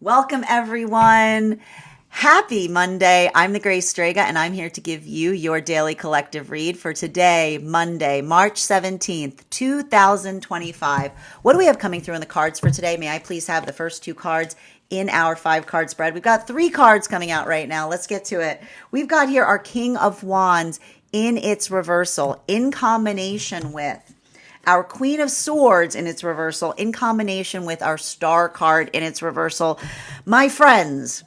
Welcome, everyone. Happy Monday. I'm the Grace Strega, and I'm here to give you your daily collective read for today, Monday, March 17th, 2025. What do we have coming through in the cards for today? May I please have the first two cards in our 5-card spread? We've got 3 cards coming out right now. Let's get to it. We've got here our King of Wands in its reversal, in combination with our Queen of Swords in its reversal, in combination with our Star card in its reversal. My friends,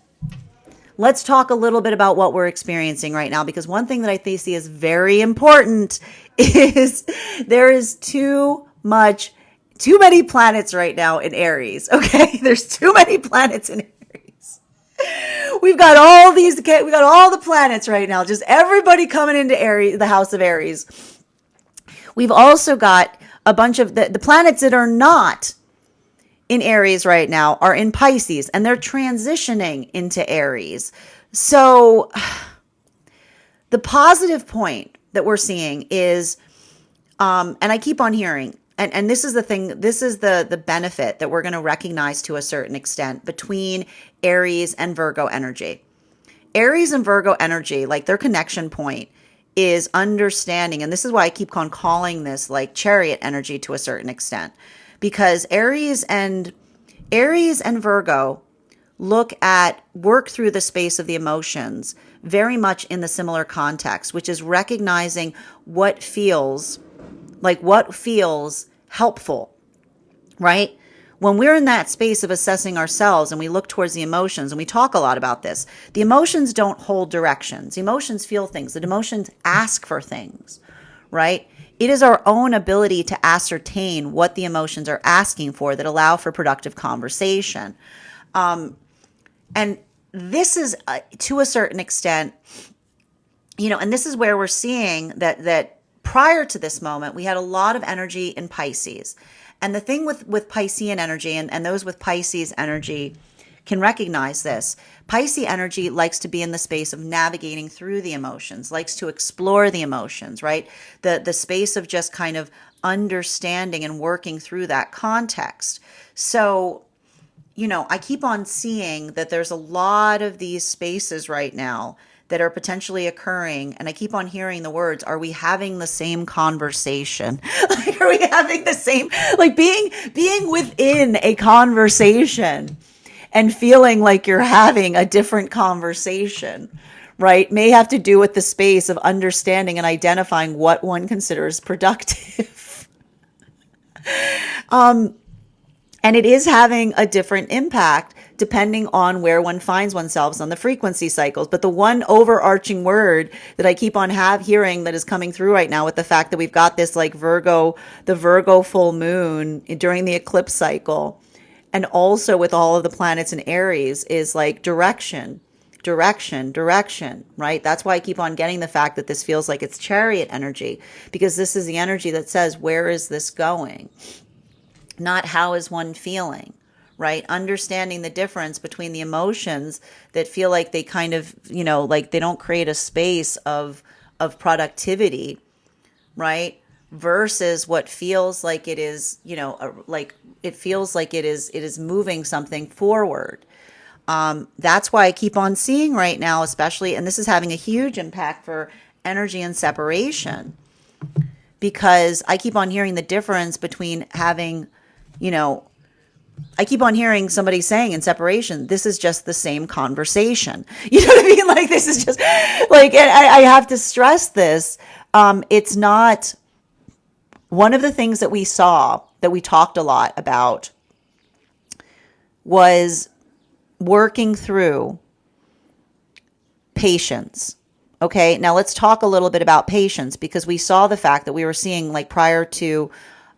let's talk a little bit about what we're experiencing right now, because one thing that I see is very important is there is too many planets right now in Aries. Okay, there's too many planets in Aries. We got all the planets right now, just everybody coming into Aries, the house of Aries. We've also got a bunch of the planets that are not in Aries right now are in Pisces, and they're transitioning into Aries. So the positive point that we're seeing is, and I keep on hearing, and this is the thing, this is the benefit that we're going to recognize to a certain extent between Aries and Virgo energy. Aries and Virgo energy, like their connection point, is understanding, and this is why I keep on calling this like chariot energy to a certain extent, because Aries and Virgo work through the space of the emotions very much in the similar context, which is recognizing what feels helpful, right? When we're in that space of assessing ourselves and we look towards the emotions, and we talk a lot about this, the emotions don't hold directions. The emotions feel things. The emotions ask for things, right? It is our own ability to ascertain what the emotions are asking for that allow for productive conversation. And this is, to a certain extent, and this is where we're seeing that prior to this moment, we had a lot of energy in Pisces. And the thing with Piscean energy, and those with Pisces energy can recognize this. Pisces energy likes to be in the space of navigating through the emotions, likes to explore the emotions, right? The space of just kind of understanding and working through that context. So, I keep on seeing that there's a lot of these spaces right now that are potentially occurring. And I keep on hearing the words, are we having the same conversation? Like, are we having the same, like being within a conversation and feeling like you're having a different conversation, right? May have to do with the space of understanding and identifying what one considers productive. And it is having a different impact depending on where one finds oneself on the frequency cycles. But the one overarching word that I keep on hearing that is coming through right now, with the fact that we've got this like the Virgo full moon during the eclipse cycle, and also with all of the planets in Aries, is like direction, right? That's why I keep on getting the fact that this feels like it's chariot energy, because this is the energy that says, where is this going? Not how is one feeling, right? Understanding the difference between the emotions that feel like they kind of, like they don't create a space of productivity, right? Versus what feels like it is, like it feels like it is moving something forward. That's why I keep on seeing right now, especially, and this is having a huge impact for energy and separation, because I keep on hearing the difference between having, I keep on hearing somebody saying in separation, this is just the same conversation. You know what I mean? Like, this is just like, and I have to stress this. It's not one of the things that we talked a lot about was working through patience. Okay. Now let's talk a little bit about patience, because we saw the fact that we were seeing, like, prior to,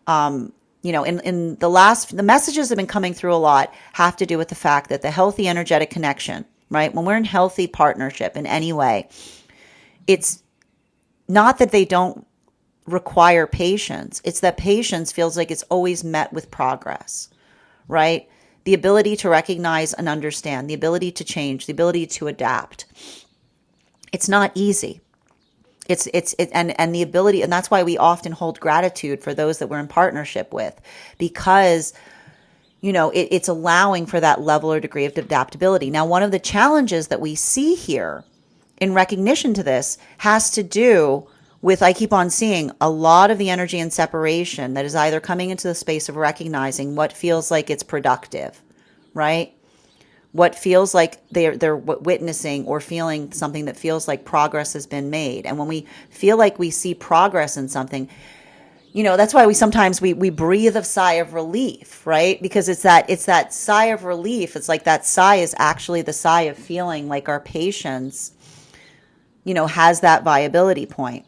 in the messages that have been coming through a lot have to do with the fact that the healthy energetic connection, right? When we're in healthy partnership in any way, it's not that they don't require patience. It's that patience feels like it's always met with progress, right? The ability to recognize and understand, the ability to change, the ability to adapt. It's not easy. And the ability, and that's why we often hold gratitude for those that we're in partnership with, because it's allowing for that level or degree of adaptability. Now, one of the challenges that we see here in recognition to this has to do with, I keep on seeing a lot of the energy and separation that is either coming into the space of recognizing what feels like it's productive, right? What feels like they're witnessing or feeling something that feels like progress has been made. And when we feel like we see progress in something, that's why we sometimes we breathe a sigh of relief, right? Because it's that sigh of relief. It's like that sigh is actually the sigh of feeling like our patience, has that viability point.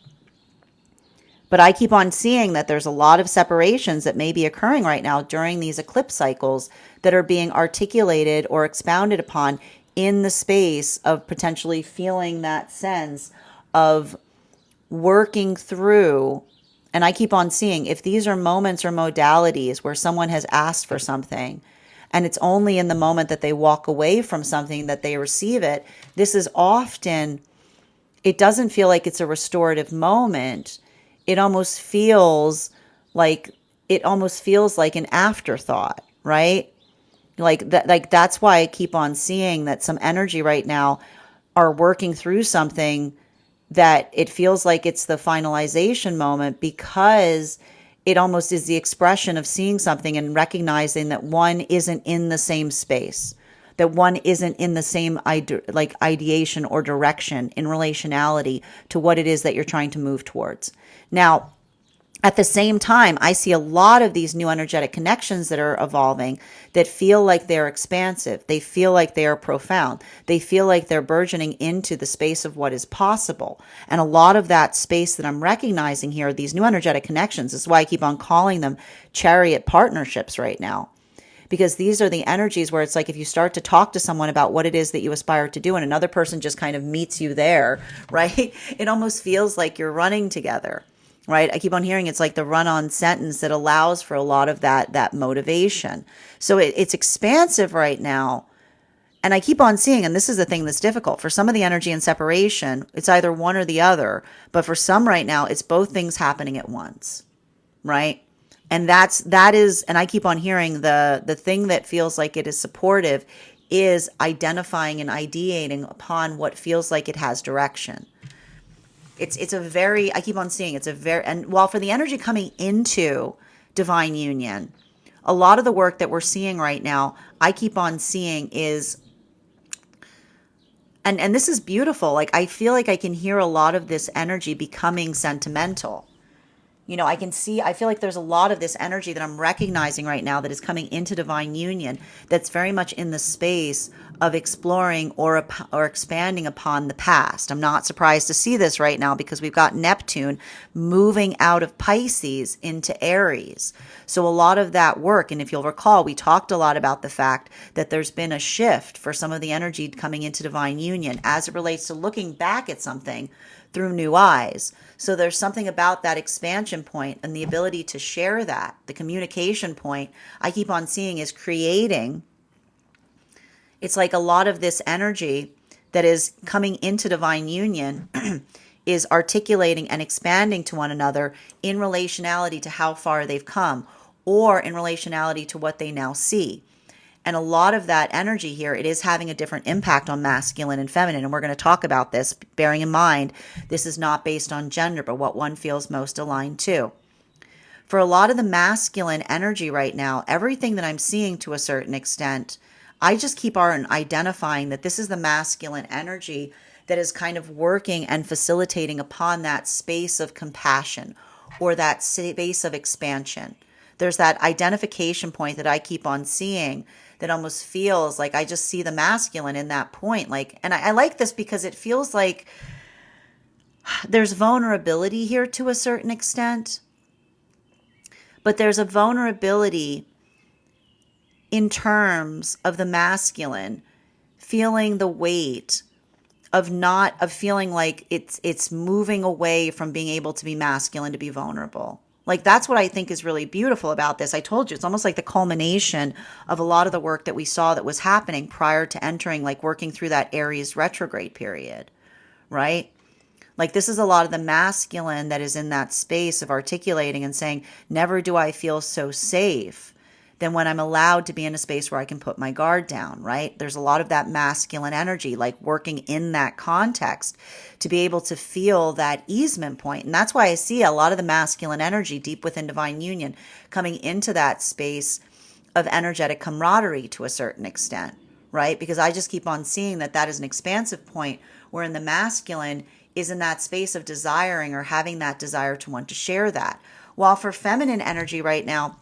But I keep on seeing that there's a lot of separations that may be occurring right now during these eclipse cycles that are being articulated or expounded upon in the space of potentially feeling that sense of working through. And I keep on seeing if these are moments or modalities where someone has asked for something and it's only in the moment that they walk away from something that they receive it, this is often, it doesn't feel like it's a restorative moment. It almost feels like an afterthought, right? That's why I keep on seeing that some energy right now are working through something that it feels like it's the finalization moment, because it almost is the expression of seeing something and recognizing that one isn't in the same space, that one isn't in the same ideation or direction in relationality to what it is that you're trying to move towards. Now, at the same time, I see a lot of these new energetic connections that are evolving that feel like they're expansive. They feel like they are profound. They feel like they're burgeoning into the space of what is possible. And a lot of that space that I'm recognizing here, these new energetic connections, is why I keep on calling them chariot partnerships right now. Because these are the energies where it's like if you start to talk to someone about what it is that you aspire to do and another person just kind of meets you there, right? It almost feels like you're running together. Right? I keep on hearing it's like the run-on sentence that allows for a lot of that motivation. So it's expansive right now. And I keep on seeing, and this is the thing that's difficult, for some of the energy and separation, it's either one or the other. But for some right now, it's both things happening at once. Right? And that is, and I keep on hearing the thing that feels like it is supportive is identifying and ideating upon what feels like it has direction. It's a very, I keep on seeing, and while for the energy coming into divine union, a lot of the work that we're seeing right now, I keep on seeing is, and this is beautiful. Like, I feel like I can hear a lot of this energy becoming sentimental. I feel like there's a lot of this energy that I'm recognizing right now that is coming into divine union that's very much in the space of exploring or expanding upon the past. I'm not surprised to see this right now because we've got Neptune moving out of Pisces into Aries. So a lot of that work, and if you'll recall, we talked a lot about the fact that there's been a shift for some of the energy coming into divine union as it relates to looking back at something through new eyes. So there's something about that expansion point and the ability to share that, the communication point, I keep on seeing is creating. It's like a lot of this energy that is coming into divine union is articulating and expanding to one another in relationality to how far they've come or in relationality to what they now see. And a lot of that energy here, it is having a different impact on masculine and feminine. And we're going to talk about this, bearing in mind, this is not based on gender, but what one feels most aligned to. For a lot of the masculine energy right now, everything that I'm seeing to a certain extent, I just keep on identifying that this is the masculine energy that is kind of working and facilitating upon that space of compassion or that space of expansion. There's that identification point that I keep on seeing that almost feels like I just see the masculine in that point. And I like this because it feels like there's vulnerability here to a certain extent, but there's a vulnerability in terms of the masculine feeling the weight of feeling like it's moving away from being able to be masculine to be vulnerable. Like, that's what I think is really beautiful about this. I told you, it's almost like the culmination of a lot of the work that we saw that was happening prior to entering, like working through that Aries retrograde period, right? Like, this is a lot of the masculine that is in that space of articulating and saying, never do I feel so safe than when I'm allowed to be in a space where I can put my guard down, right? There's a lot of that masculine energy, like working in that context to be able to feel that easement point. And that's why I see a lot of the masculine energy deep within divine union coming into that space of energetic camaraderie to a certain extent, right? Because I just keep on seeing that that is an expansive point where in the masculine is in that space of desiring or having that desire to want to share that. While for feminine energy right now,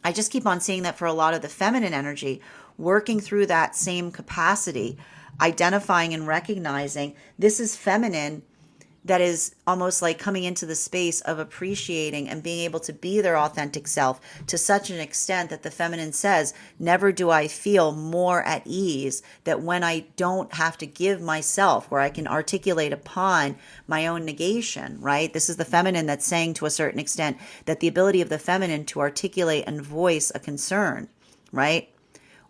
I just keep on seeing that for a lot of the feminine energy, working through that same capacity, identifying and recognizing this is feminine that is almost like coming into the space of appreciating and being able to be their authentic self to such an extent that the feminine says, never do I feel more at ease that when I don't have to give myself, where I can articulate upon my own negation, right? This is the feminine that's saying to a certain extent that the ability of the feminine to articulate and voice a concern, right?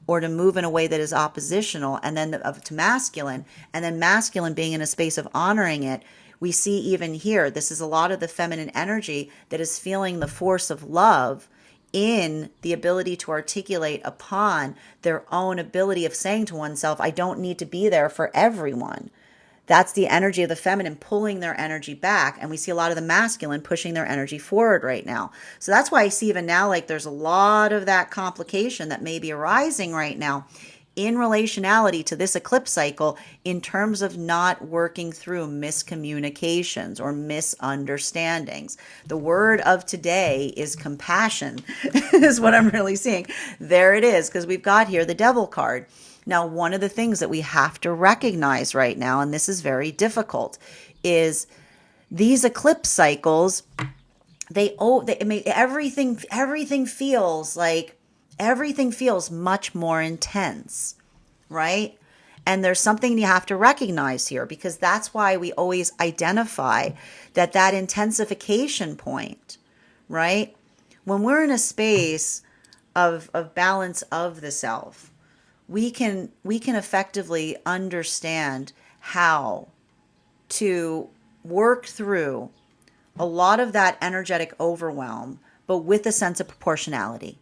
Or to move in a way that is oppositional, and then to masculine, and then masculine being in a space of honoring it. We see even here, this is a lot of the feminine energy that is feeling the force of love in the ability to articulate upon their own ability of saying to oneself, I don't need to be there for everyone. That's the energy of the feminine pulling their energy back. And we see a lot of the masculine pushing their energy forward right now. So that's why I see even now, like there's a lot of that complication that may be arising right now in relationality to this eclipse cycle in terms of not working through miscommunications or misunderstandings. The word of today is compassion, is what I'm really seeing. There it is, because we've got here the devil card. Now, one of the things that we have to recognize right now, and this is very difficult, is these eclipse cycles, everything feels much more intense, right? And there's something you have to recognize here, because that's why we always identify that intensification point, right? When we're in a space of balance of the self, we can effectively understand how to work through a lot of that energetic overwhelm, but with a sense of proportionality.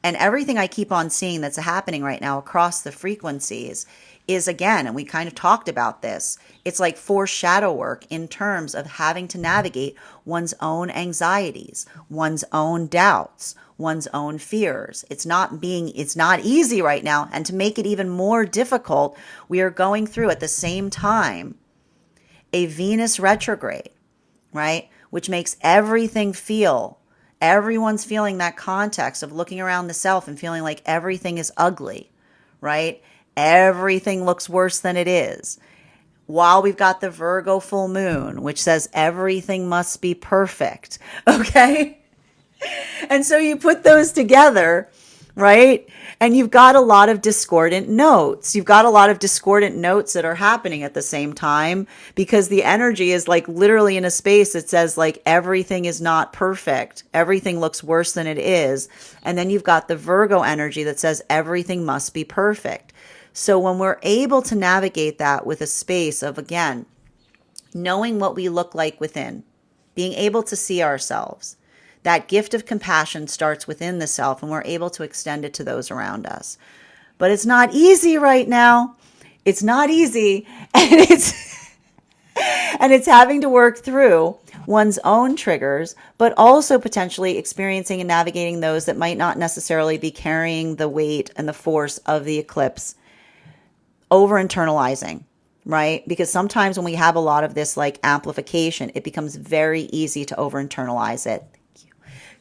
And everything I keep on seeing that's happening right now across the frequencies is, again, and we kind of talked about this, it's like foreshadow work in terms of having to navigate one's own anxieties, one's own doubts, one's own fears. It's not easy right now. And to make it even more difficult, we are going through at the same time a Venus retrograde, right? Which makes everyone's feeling that context of looking around the self and feeling like everything is ugly, right? Everything looks worse than it is. While we've got the Virgo full moon, which says everything must be perfect, okay? And so you put those together, right? And you've got a lot of discordant notes. You've got a lot of discordant notes that are happening at the same time, because the energy is like literally in a space that says like everything is not perfect. Everything looks worse than it is. And then you've got the Virgo energy that says everything must be perfect. So when we're able to navigate that with a space of, again, knowing what we look like within, being able to see ourselves, that gift of compassion starts within the self, and we're able to extend it to those around us. But it's not easy right now. It's not easy. And it's having to work through one's own triggers, but also potentially experiencing and navigating those that might not necessarily be carrying the weight and the force of the eclipse, over internalizing, right? Because sometimes when we have a lot of this like amplification, it becomes very easy to over internalize it.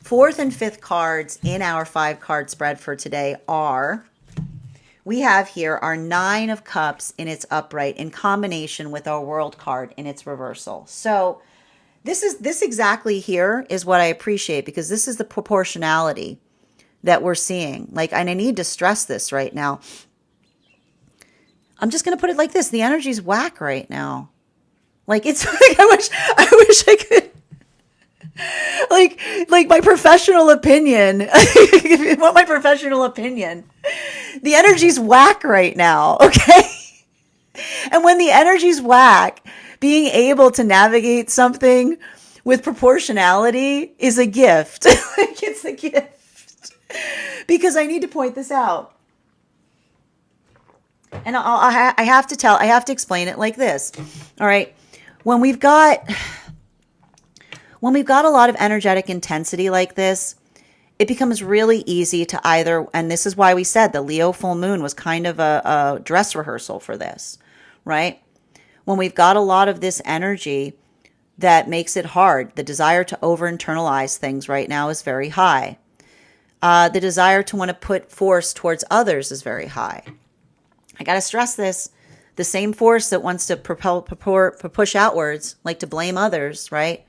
Fourth and fifth cards in our 5-card spread for today we have here our 9 of Cups in its upright in combination with our World card in its reversal. So this exactly here is what I appreciate, because this is the proportionality that we're seeing. Like, and I need to stress this right now. I'm just going to put it like this. The energy's whack right now. Like, it's like, I wish I could. Like my professional opinion, if you want my professional opinion, the energy's whack right now, okay? And when the energy's whack, being able to navigate something with proportionality is a gift. Like, it's a gift. because I need to point this out. And I have to explain it like this. All right. When we've got a lot of energetic intensity like this, it becomes really easy to either, and this is why we said the Leo full moon was kind of a dress rehearsal for this, right? When we've got a lot of this energy that makes it hard, the desire to over-internalize things right now is very high. The desire to want to put force towards others is very high. I got to stress this. The same force that wants to push outwards, like to blame others, right,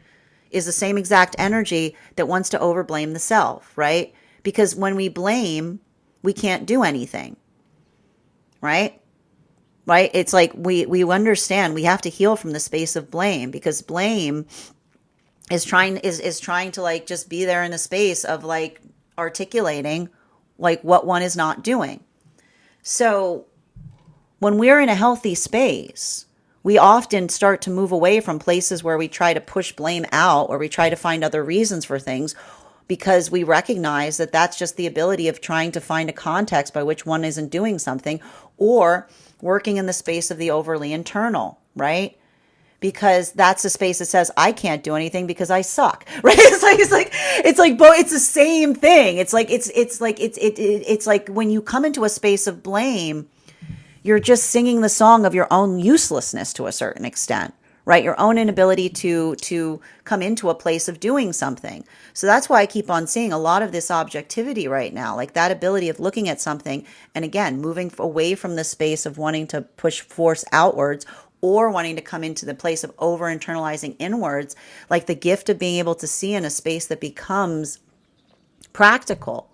is the same exact energy that wants to overblame the self, right? Because when we blame, we can't do anything, right? Right? It's like we understand we have to heal from the space of blame, because blame is trying to like just be there in the space of like articulating like what one is not doing. So when we're in a healthy space, we often start to move away from places where we try to push blame out, or we try to find other reasons for things, because we recognize that that's just the ability of trying to find a context by which one isn't doing something, or working in the space of the overly internal, right? Because that's the space that says I can't do anything because I suck, right? It's the same thing. It's like when you come into a space of blame, you're just singing the song of your own uselessness to a certain extent, right? Your own inability to come into a place of doing something. So that's why I keep on seeing a lot of this objectivity right now, like that ability of looking at something and again, moving away from the space of wanting to push force outwards, or wanting to come into the place of over-internalizing inwards, like the gift of being able to see in a space that becomes practical,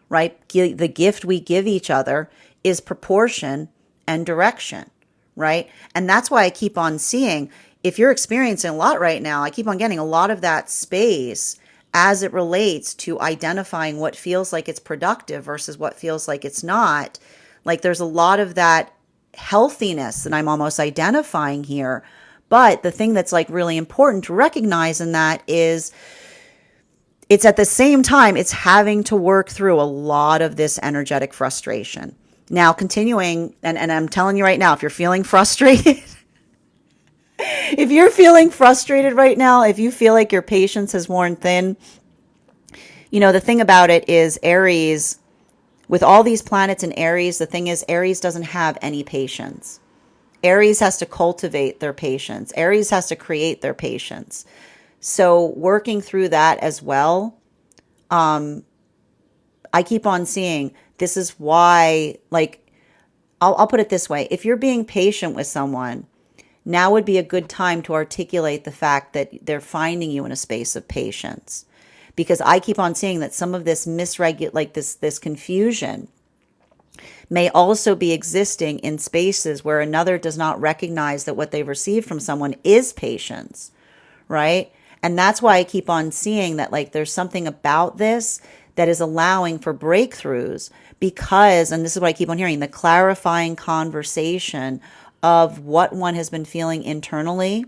right? The gift we give each other is proportion and direction, right? And that's why I keep on seeing, if you're experiencing a lot right now, I keep on getting a lot of that space as it relates to identifying what feels like it's productive versus what feels like it's not. Like there's a lot of that healthiness that I'm almost identifying here. But the thing that's like really important to recognize in that is it's at the same time, it's having to work through a lot of this energetic frustration. Now, continuing, and I'm telling you right now, if you're feeling frustrated, if you're feeling frustrated right now, if you feel like your patience has worn thin, you know, the thing about it is Aries, with all these planets in Aries, the thing is Aries doesn't have any patience. Aries has to cultivate their patience. Aries has to create their patience. So working through that as well, I keep on seeing this is why, like, I'll put it this way. If you're being patient with someone, now would be a good time to articulate the fact that they're finding you in a space of patience. Because I keep on seeing that some of this this confusion may also be existing in spaces where another does not recognize that what they've received from someone is patience, right? And that's why I keep on seeing that like there's something about this that is allowing for breakthroughs because, and this is what I keep on hearing, the clarifying conversation of what one has been feeling internally.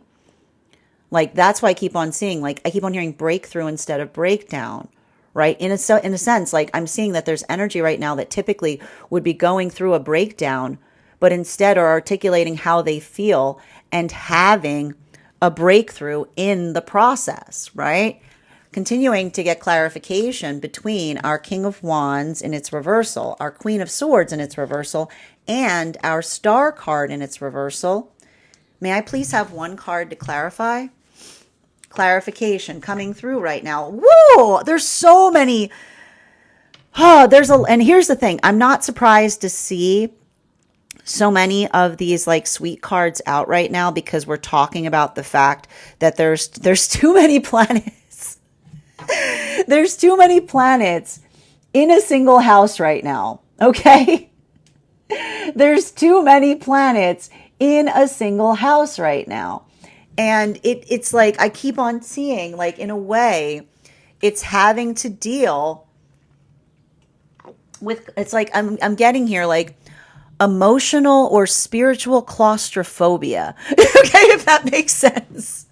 Like that's why I keep on seeing, like I keep on hearing breakthrough instead of breakdown, right? In a sense, like I'm seeing that there's energy right now that typically would be going through a breakdown, but instead are articulating how they feel and having a breakthrough in the process, right? Continuing to get clarification between our King of Wands in its reversal, our Queen of Swords in its reversal, and our Star card in its reversal. May I please have one card to clarify? Clarification coming through right now. Whoa, there's so many. And here's the thing. I'm not surprised to see so many of these like sweet cards out right now because we're talking about the fact that there's too many planets. There's too many planets in a single house right now. Okay? There's too many planets in a single house right now. And it's like I keep on seeing, like, in a way, it's having to deal with, it's like I'm getting here, like, emotional or spiritual claustrophobia. Okay, if that makes sense.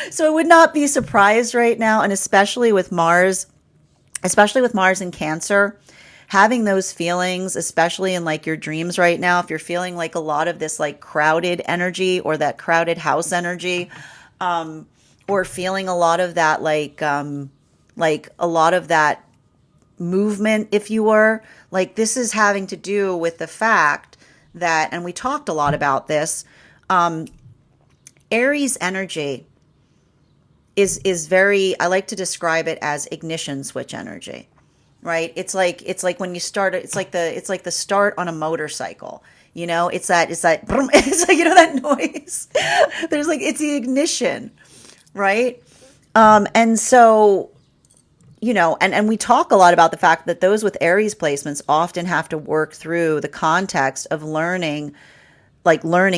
So I would not be surprised right now, and especially with Mars especially with Mars in Cancer, having those feelings, especially in like your dreams right now, if you're feeling like a lot of this like crowded energy or that crowded house energy, or feeling a lot of that like a lot of that movement, if you were, like this is having to do with the fact that, and we talked a lot about this, Aries energy is very, I like to describe it as ignition switch energy, right? It's like when you start, it's like the start on a motorcycle. It's that vroom, it's like, that noise. There's like, it's the ignition, right? And so, and we talk a lot about the fact that those with Aries placements often have to work through the context of learning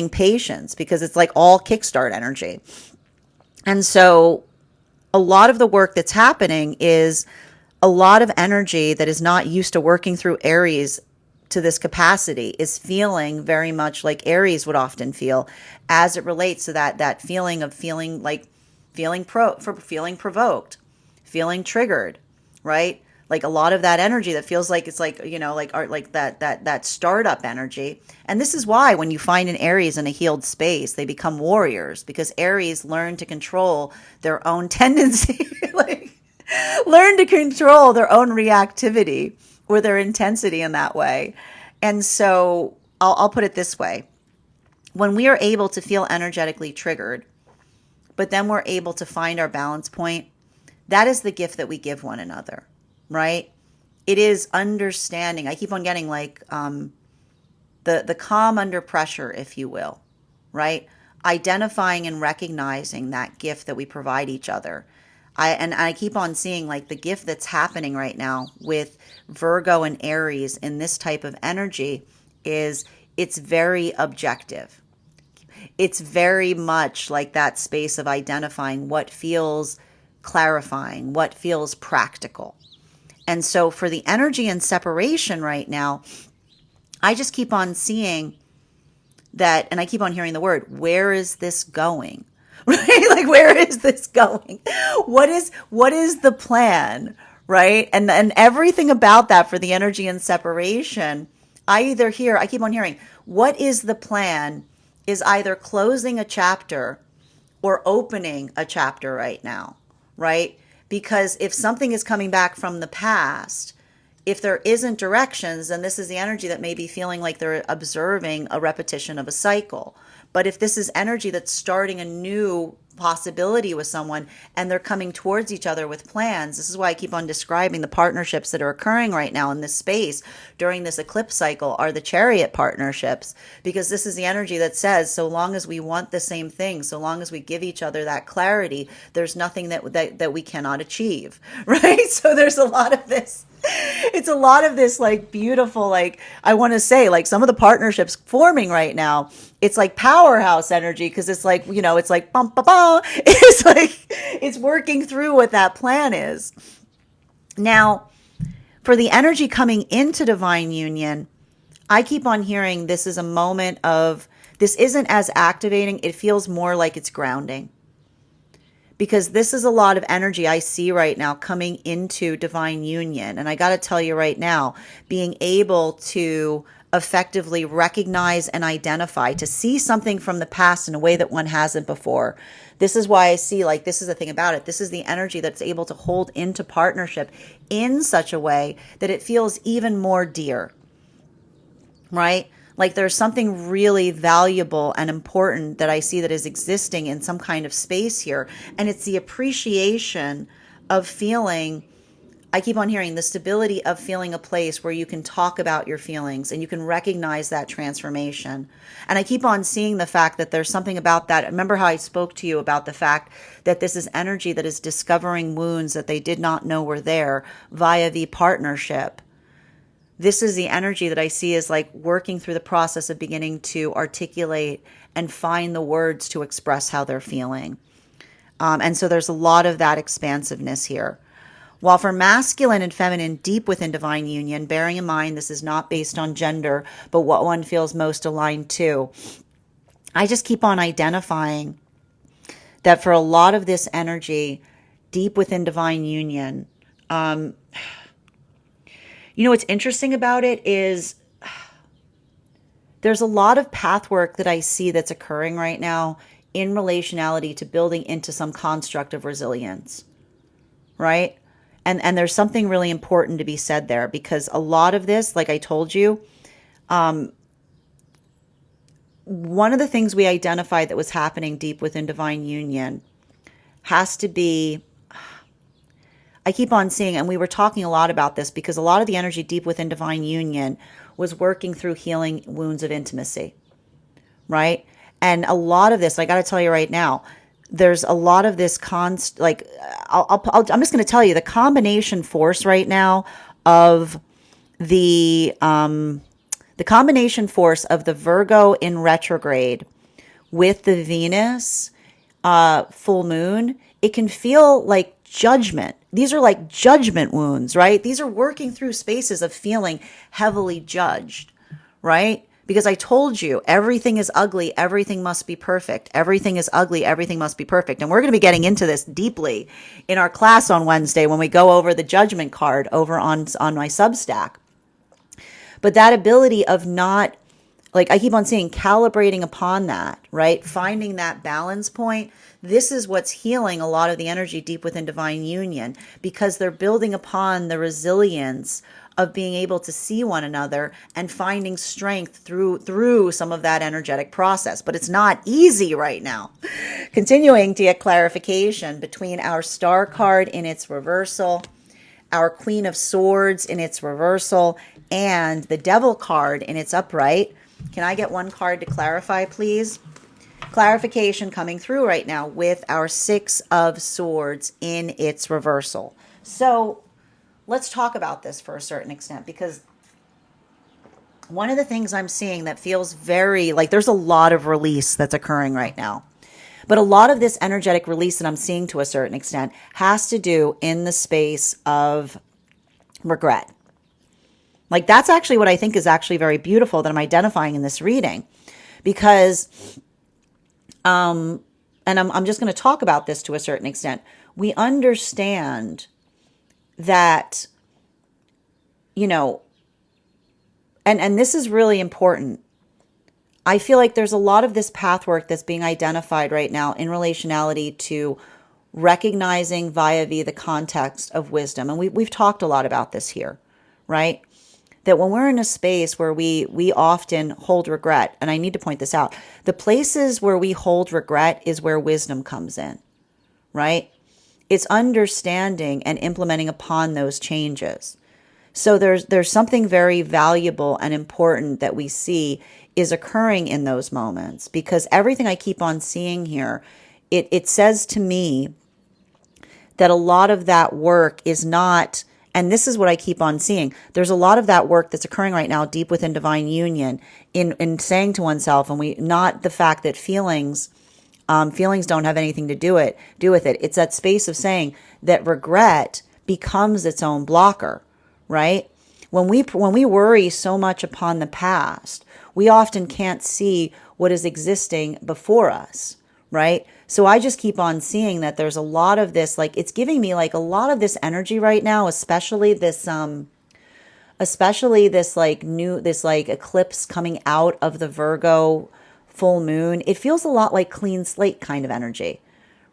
patience, because it's like all kickstart energy. And so a lot of the work that's happening is a lot of energy that is not used to working through Aries to this capacity is feeling very much like Aries would often feel, as it relates to that feeling of feeling provoked, feeling triggered, right? Like a lot of that energy that feels like it's like, like that startup energy. And this is why when you find an Aries in a healed space, they become warriors, because Aries learn to control their own tendency, learn to control their own reactivity or their intensity in that way. And so I'll put it this way. When we are able to feel energetically triggered, but then we're able to find our balance point, that is the gift that we give one another, right? It is understanding. I keep on getting like the calm under pressure, if you will, right? Identifying and recognizing that gift that we provide each other. I keep on seeing like the gift that's happening right now with Virgo and Aries in this type of energy is it's very objective. It's very much like that space of identifying what feels clarifying, what feels practical. And so for the energy and separation right now, I just keep on seeing that, and I keep on hearing the word, where is this going? Right? Like, where is this going? What is the plan? Right? And everything about that for the energy and separation, I keep on hearing, what is the plan is either closing a chapter or opening a chapter right now, right? Because if something is coming back from the past, if there isn't directions, then this is the energy that may be feeling like they're observing a repetition of a cycle. But if this is energy that's starting a new possibility with someone and they're coming towards each other with plans, this is why I keep on describing the partnerships that are occurring right now in this space during this eclipse cycle are the chariot partnerships, because this is the energy that says so long as we want the same thing, so long as we give each other that clarity, there's nothing that we cannot achieve, right? So there's a lot of this. It's a lot of this like beautiful, like I want to say like some of the partnerships forming right now, it's like powerhouse energy, because it's like, it's like bum, bum, bum. It's like it's working through what that plan is. Now, for the energy coming into divine union, I keep on hearing this is a moment of, this isn't as activating, it feels more like it's grounding. Because this is a lot of energy I see right now coming into divine union. And I got to tell you right now, being able to effectively recognize and identify, to see something from the past in a way that one hasn't before. This is why I see, like, this is the thing about it. This is the energy that's able to hold into partnership in such a way that it feels even more dear, right? Like there's something really valuable and important that I see that is existing in some kind of space here. And it's the appreciation of feeling, I keep on hearing the stability of feeling a place where you can talk about your feelings and you can recognize that transformation. And I keep on seeing the fact that there's something about that. Remember how I spoke to you about the fact that this is energy that is discovering wounds that they did not know were there via the partnership. This is the energy that I see as like working through the process of beginning to articulate and find the words to express how they're feeling. And so there's a lot of that expansiveness here. While for masculine and feminine deep within divine union, bearing in mind this is not based on gender, but what one feels most aligned to, I just keep on identifying that for a lot of this energy deep within divine union, what's interesting about it is there's a lot of path work that I see that's occurring right now in relationality to building into some construct of resilience, right? And there's something really important to be said there, because a lot of this, like I told you, one of the things we identified that was happening deep within divine union has to be, I keep on seeing, and we were talking a lot about this because a lot of the energy deep within divine union was working through healing wounds of intimacy, right? And a lot of this, I got to tell you right now, there's a lot of this I'm just going to tell you the combination force right now of the combination force of the Virgo in retrograde with the Venus full moon. It can feel like judgment. These are like judgment wounds, right? These are working through spaces of feeling heavily judged, right? Because I told you, everything is ugly, everything must be perfect. Everything is ugly, everything must be perfect. And we're going to be getting into this deeply in our class on Wednesday when we go over the judgment card over on my Substack. But that ability of not, like I keep on saying, calibrating upon that, right? Finding that balance point. This is what's healing a lot of the energy deep within divine union, because they're building upon the resilience of being able to see one another and finding strength through some of that energetic process. But it's not easy right now. Continuing to get clarification between our star card in its reversal, our Queen of Swords in its reversal, and the Devil card in its upright. Can I get one card to clarify, please? Clarification coming through right now with our Six of Swords in its reversal. So let's talk about this for a certain extent, because one of the things I'm seeing that feels very like there's a lot of release that's occurring right now. But a lot of this energetic release that I'm seeing to a certain extent has to do in the space of regret. Like that's actually what I think is actually very beautiful that I'm identifying in this reading, because, and I'm just going to talk about this to a certain extent. We understand that, and this is really important. I feel like there's a lot of this path work that's being identified right now in relationality to recognizing via the context of wisdom. And we've talked a lot about this here, right? That when we're in a space where we often hold regret, and I need to point this out, the places where we hold regret is where wisdom comes in, right? It's understanding and implementing upon those changes. So there's something very valuable and important that we see is occurring in those moments, because everything I keep on seeing here, it says to me that a lot of that work is not, and this is what I keep on seeing, there's a lot of that work that's occurring right now deep within divine union in saying to oneself, and not the fact that feelings don't have anything to do with it. It's that space of saying that regret becomes its own blocker, right? When we worry so much upon the past, we often can't see what is existing before us, right? So I just keep on seeing that there's a lot of this, like it's giving me like a lot of this energy right now, especially this like eclipse coming out of the Virgo full moon. It feels a lot like clean slate kind of energy,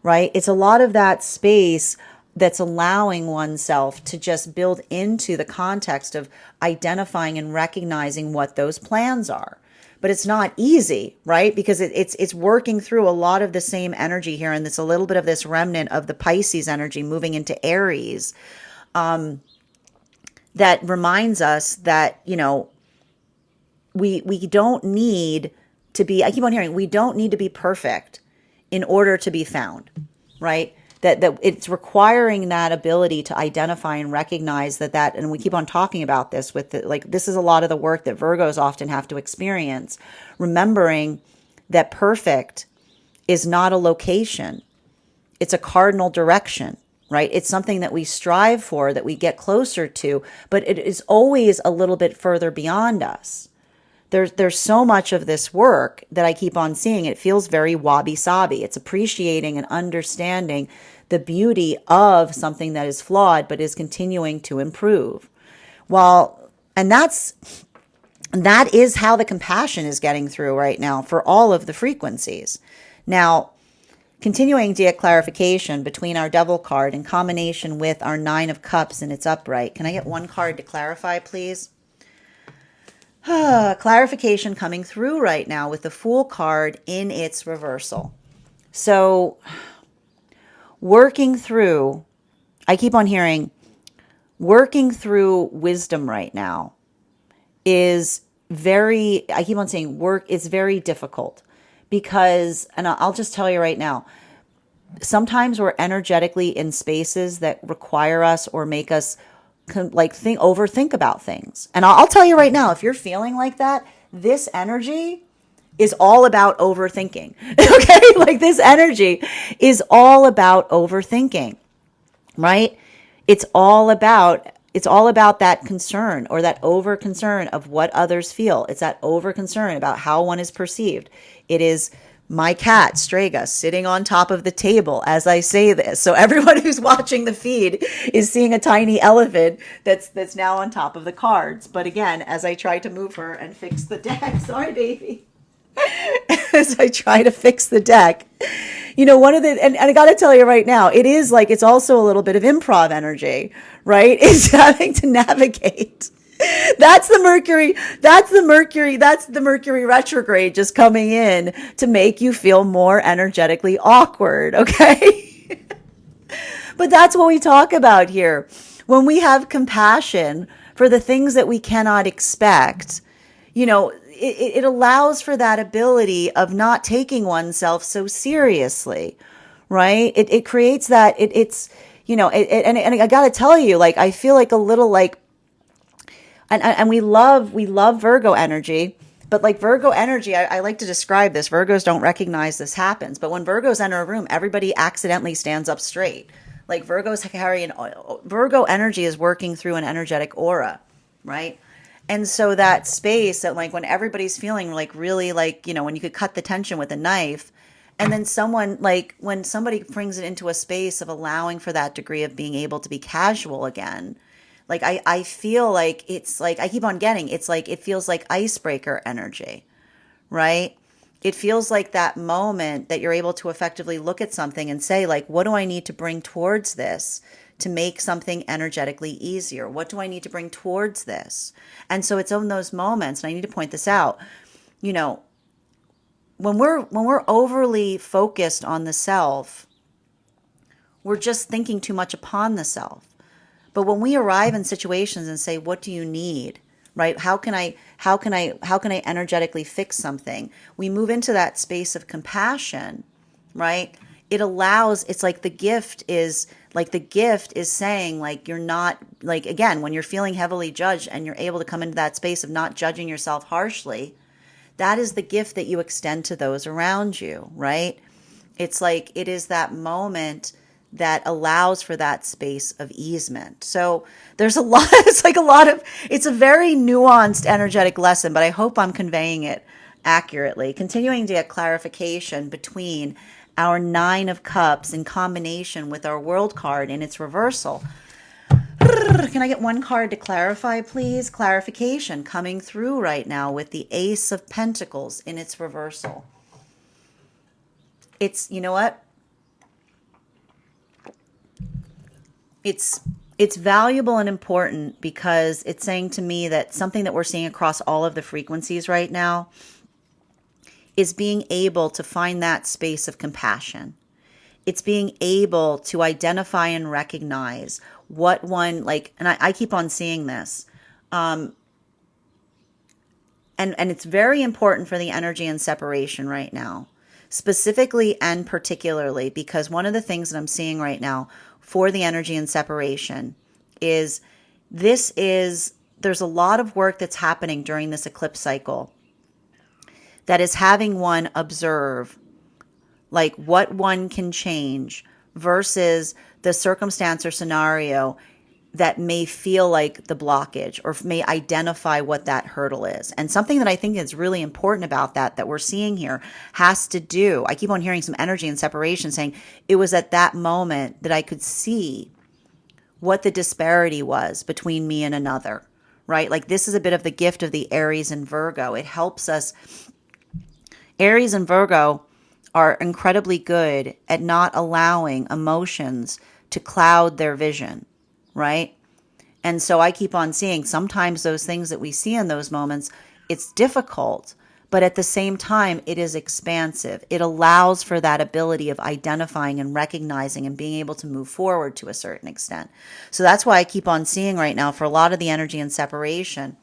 right? It's a lot of that space that's allowing oneself to just build into the context of identifying and recognizing what those plans are. But it's not easy, right? Because it's working through a lot of the same energy here, and it's a little bit of this remnant of the Pisces energy moving into Aries, that reminds us that, we don't need to be, I keep on hearing, we don't need to be perfect in order to be found, right? That it's requiring that ability to identify and recognize that, and we keep on talking about this with this is a lot of the work that Virgos often have to experience, remembering that perfect is not a location. It's a cardinal direction, right? It's something that we strive for, that we get closer to, but it is always a little bit further beyond us. There's so much of this work that I keep on seeing. It feels very wabi-sabi. It's appreciating and understanding the beauty of something that is flawed but is continuing to improve. Well, and that is how the compassion is getting through right now for all of the frequencies. Now, continuing to get clarification between our Devil card in combination with our Nine of Cups in its upright. Can I get one card to clarify, please? Clarification coming through right now with the Fool card in its reversal. So, working through, I keep on hearing, working through wisdom right now is very, I keep on saying work is very difficult because, and I'll just tell you right now, sometimes we're energetically in spaces that require us or make us overthink about things. And I'll tell you right now, if you're feeling like that, this energy is all about overthinking. Okay? Like this energy is all about overthinking, right? It's all about that concern or that over concern of what others feel. It's that over concern about how one is perceived. It is my cat, Strega, sitting on top of the table as I say this. So everyone who's watching the feed is seeing a tiny elephant that's now on top of the cards. But again, as I try to move her and fix the deck, sorry, baby. As I try to fix the deck, one of the, and I got to tell you right now, it is like, it's also a little bit of improv energy, right? It's having to navigate. That's the Mercury retrograde just coming in to make you feel more energetically awkward. Okay. But that's what we talk about here. When we have compassion for the things that we cannot expect, it allows for that ability of not taking oneself so seriously, right? It creates that, and I got to tell you, like, I feel like a little like, and we love Virgo energy, but like Virgo energy, I like to describe this. Virgos don't recognize this happens, but when Virgos enter a room, everybody accidentally stands up straight. Like Virgos carry Virgo energy is working through an energetic aura, right? And so that space that like when everybody's feeling like really like, when you could cut the tension with a knife, and then when somebody brings it into a space of allowing for that degree of being able to be casual again, like I feel like it's like, I keep on getting, it's like, it feels like icebreaker energy, right? It feels like that moment that you're able to effectively look at something and say like, what do I need to bring towards this to make something energetically easier? What do I need to bring towards this? And so it's in those moments, and I need to point this out, when we're overly focused on the self, we're just thinking too much upon the self. But when we arrive in situations and say, what do you need? Right? How can I energetically fix something? We move into that space of compassion, right? It allows, it's like the gift is saying like, you're not like, again, when you're feeling heavily judged and you're able to come into that space of not judging yourself harshly, that is the gift that you extend to those around you, right? It's like, it is that moment that allows for that space of easement. So there's a lot, it's a very nuanced energetic lesson, but I hope I'm conveying it accurately. Continuing to get clarification between our Nine of Cups in combination with our World card in its reversal. Can I get one card to clarify, please? Clarification coming through right now with the Ace of Pentacles in its reversal. It's, you know what? It's valuable and important because it's saying to me that something that we're seeing across all of the frequencies right now is being able to find that space of compassion. It's being able to identify and recognize what one, like, and I keep on seeing this. And it's very important for the energy and separation right now, specifically and particularly, because one of the things that I'm seeing right now for the energy and separation is there's a lot of work that's happening during this eclipse cycle that is having one observe like what one can change versus the circumstance or scenario that may feel like the blockage or may identify what that hurdle is. And something that I think is really important about that we're seeing here has to do, I keep on hearing some energy and separation saying it was at that moment that I could see what the disparity was between me and another, right? Like this is a bit of the gift of the Aries and Virgo. It helps us. Aries and Virgo are incredibly good at not allowing emotions to cloud their vision, right? And so I keep on seeing sometimes those things that we see in those moments, it's difficult, but at the same time, it is expansive. It allows for that ability of identifying and recognizing and being able to move forward to a certain extent. So that's why I keep on seeing right now for a lot of the energy and separation,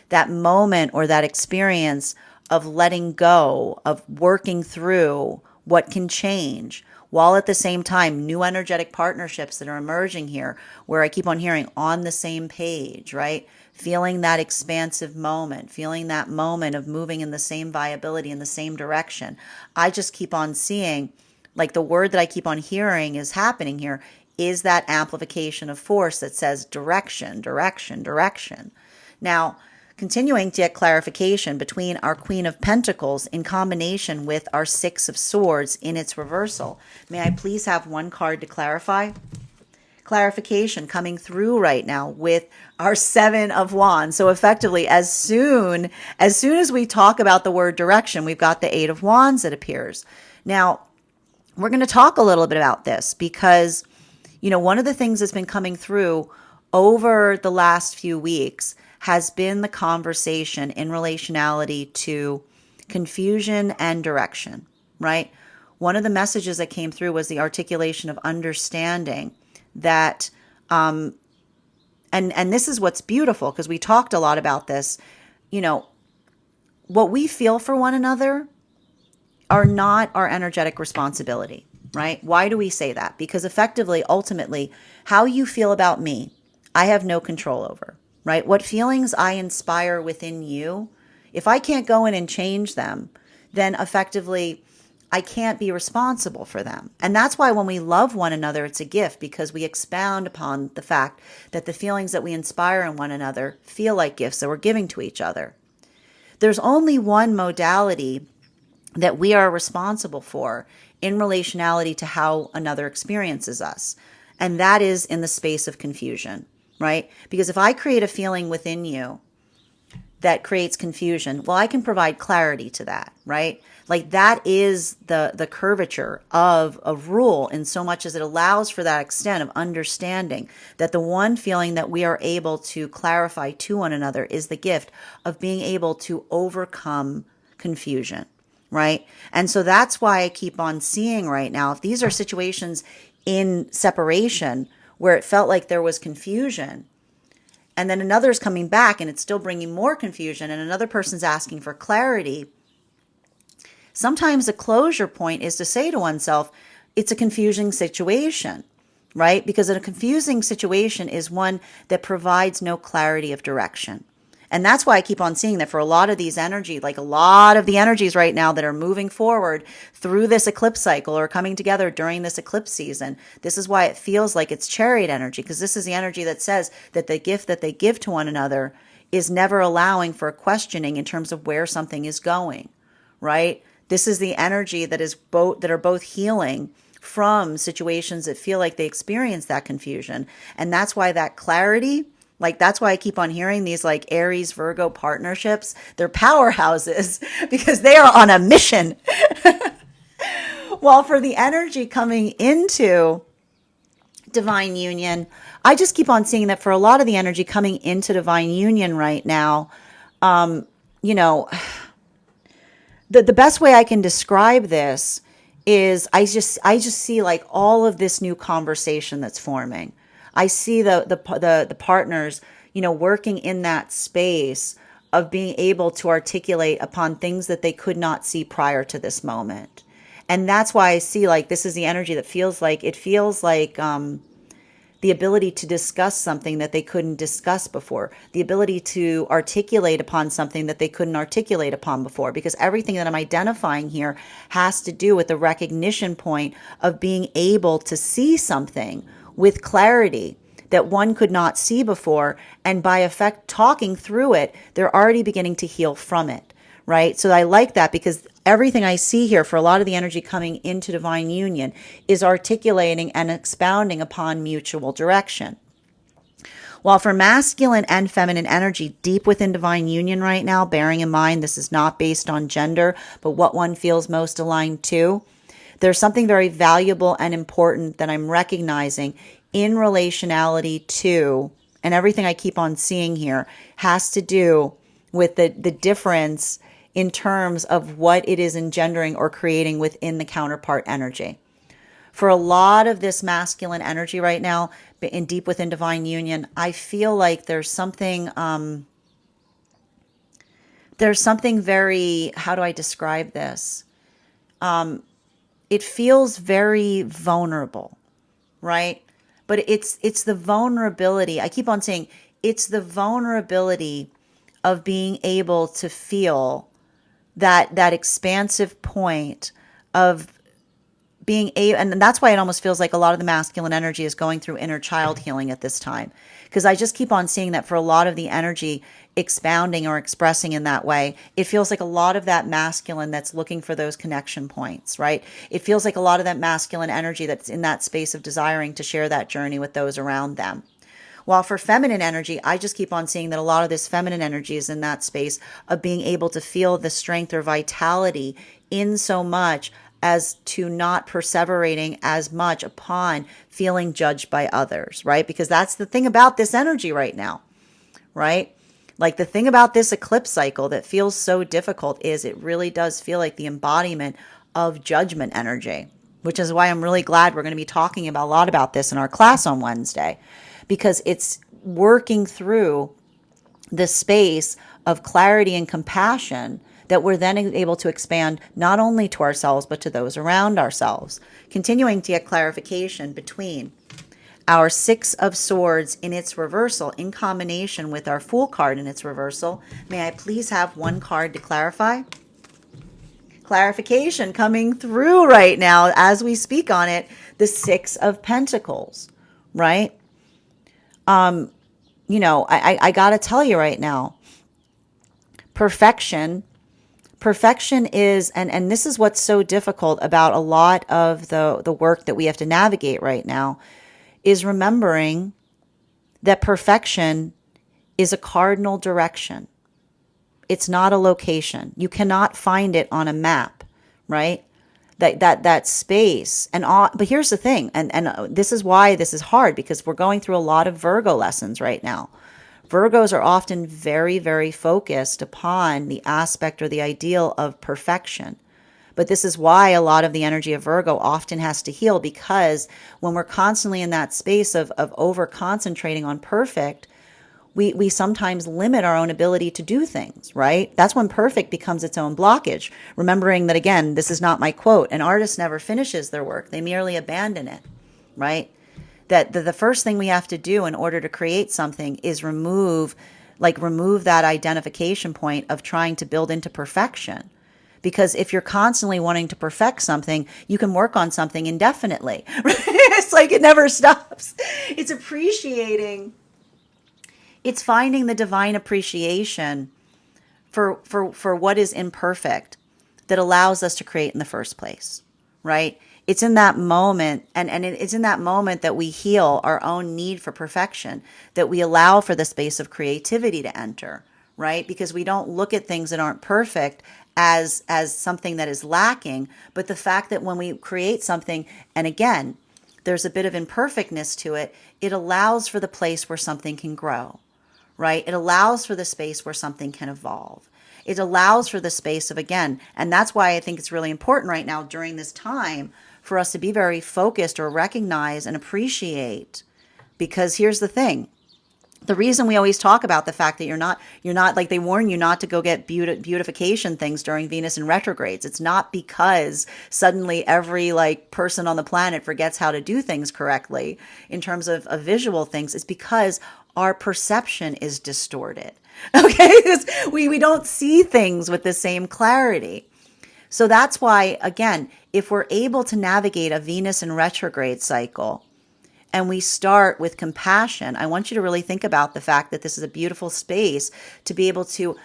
that moment or that experience of letting go, of working through what can change, while at the same time, new energetic partnerships that are emerging here, where I keep on hearing on the same page, right? Feeling that expansive moment, feeling that moment of moving in the same viability, in the same direction. I just keep on seeing, like the word that I keep on hearing is happening here, is that amplification of force that says direction, direction, direction. Now, continuing to get clarification between our Queen of Pentacles in combination with our Six of Swords in its reversal. May I please have one card to clarify? Clarification coming through right now with our Seven of Wands. So effectively, as soon as we talk about the word direction, we've got the Eight of Wands that appears. Now, we're going to talk a little bit about this because, one of the things that's been coming through over the last few weeks has been the conversation in relationality to confusion and direction, right? One of the messages that came through was the articulation of understanding that, and this is what's beautiful because we talked a lot about this, what we feel for one another are not our energetic responsibility, right? Why do we say that? Because effectively, ultimately, how you feel about me, I have no control over. Right? What feelings I inspire within you, if I can't go in and change them, then effectively I can't be responsible for them. And that's why when we love one another, it's a gift because we expound upon the fact that the feelings that we inspire in one another feel like gifts that we're giving to each other. There's only one modality that we are responsible for in relationality to how another experiences us, and that is in the space of confusion. Right? Because if I create a feeling within you that creates confusion, well, I can provide clarity to that, right? Like that is the curvature of a rule in so much as it allows for that extent of understanding that the one feeling that we are able to clarify to one another is the gift of being able to overcome confusion, right? And so that's why I keep on seeing right now, if these are situations in separation where it felt like there was confusion, and then another's coming back and it's still bringing more confusion, and another person's asking for clarity, sometimes the closure point is to say to oneself, it's a confusing situation, right? Because a confusing situation is one that provides no clarity of direction. And that's why I keep on seeing that for a lot of these energy, like a lot of the energies right now that are moving forward through this eclipse cycle or coming together during this eclipse season, this is why it feels like it's chariot energy, because this is the energy that says that the gift that they give to one another is never allowing for a questioning in terms of where something is going, right? This is the energy that is that are both healing from situations that feel like they experience that confusion. And that's why that clarity, like that's why I keep on hearing these like Aries Virgo partnerships. They're powerhouses because they are on a mission. While for the energy coming into divine union, I just keep on seeing that for a lot of the energy coming into divine union right now, the best way I can describe this is I just see like all of this new conversation that's forming. I see the partners, working in that space of being able to articulate upon things that they could not see prior to this moment. And that's why I see like this is the energy that feels like the ability to discuss something that they couldn't discuss before, the ability to articulate upon something that they couldn't articulate upon before, because everything that I'm identifying here has to do with the recognition point of being able to see something with clarity that one could not see before. And by effect, talking through it, they're already beginning to heal from it, right? So I like that because everything I see here for a lot of the energy coming into divine union is articulating and expounding upon mutual direction. While for masculine and feminine energy deep within divine union right now, bearing in mind this is not based on gender, but what one feels most aligned to, there's something very valuable and important that I'm recognizing in relationality to, and everything I keep on seeing here has to do with the difference in terms of what it is engendering or creating within the counterpart energy. For a lot of this masculine energy right now, in deep within divine union, I feel like there's something very, how do I describe this? It feels very vulnerable, right? But it's the vulnerability. I keep on saying it's the vulnerability of being able to feel that expansive point of being able, and that's why it almost feels like a lot of the masculine energy is going through inner child healing at this time. Because I just keep on seeing that for a lot of the energy expounding or expressing in that way, it feels like a lot of that masculine that's looking for those connection points, right? It feels like a lot of that masculine energy that's in that space of desiring to share that journey with those around them. While for feminine energy, I just keep on seeing that a lot of this feminine energy is in that space of being able to feel the strength or vitality in so much as to not perseverating as much upon feeling judged by others, right? Because that's the thing about this energy right now, right? Like the thing about this eclipse cycle that feels so difficult is it really does feel like the embodiment of judgment energy, which is why I'm really glad we're going to be talking about a lot about this in our class on Wednesday, because it's working through the space of clarity and compassion that we're then able to expand not only to ourselves, but to those around ourselves. Continuing to get clarification between our Six of Swords in its reversal in combination with our Fool card in its reversal. May I please have one card to clarify? Clarification coming through right now as we speak on it. The Six of Pentacles, right? I got to tell you right now, perfection is, and this is what's so difficult about a lot of the work that we have to navigate right now, is remembering that perfection is a cardinal direction. It's not a location. You cannot find it on a map, right? That space and all. But here's the thing, and this is why this is hard, because we're going through a lot of Virgo lessons right now. Virgos are often very, very focused upon the aspect or the ideal of perfection. But this is why a lot of the energy of Virgo often has to heal, because when we're constantly in that space of over concentrating on perfect, we sometimes limit our own ability to do things, right? That's when perfect becomes its own blockage. Remembering that, again, this is not my quote, an artist never finishes their work. They merely abandon it, right? That the first thing we have to do in order to create something is remove that identification point of trying to build into perfection. Because if you're constantly wanting to perfect something, you can work on something indefinitely. It's like it never stops. It's appreciating. It's finding the divine appreciation for what is imperfect that allows us to create in the first place, right? It's in that moment, and it's in that moment that we heal our own need for perfection, that we allow for the space of creativity to enter, right? Because we don't look at things that aren't perfect as something that is lacking, but the fact that when we create something, and again, there's a bit of imperfectness to it, it allows for the place where something can grow, right? It allows for the space where something can evolve. It allows for the space of, again, and that's why I think it's really important right now during this time for us to be very focused or recognize and appreciate. Because here's the thing. The reason we always talk about the fact that you're not like, they warn you not to go get beautification things during Venus in retrogrades. It's not because suddenly every person on the planet forgets how to do things correctly in terms of visual things. It's because our perception is distorted. Okay. We don't see things with the same clarity. So that's why, again, if we're able to navigate a Venus in retrograde cycle, and we start with compassion, I want you to really think about the fact that this is a beautiful space to be able to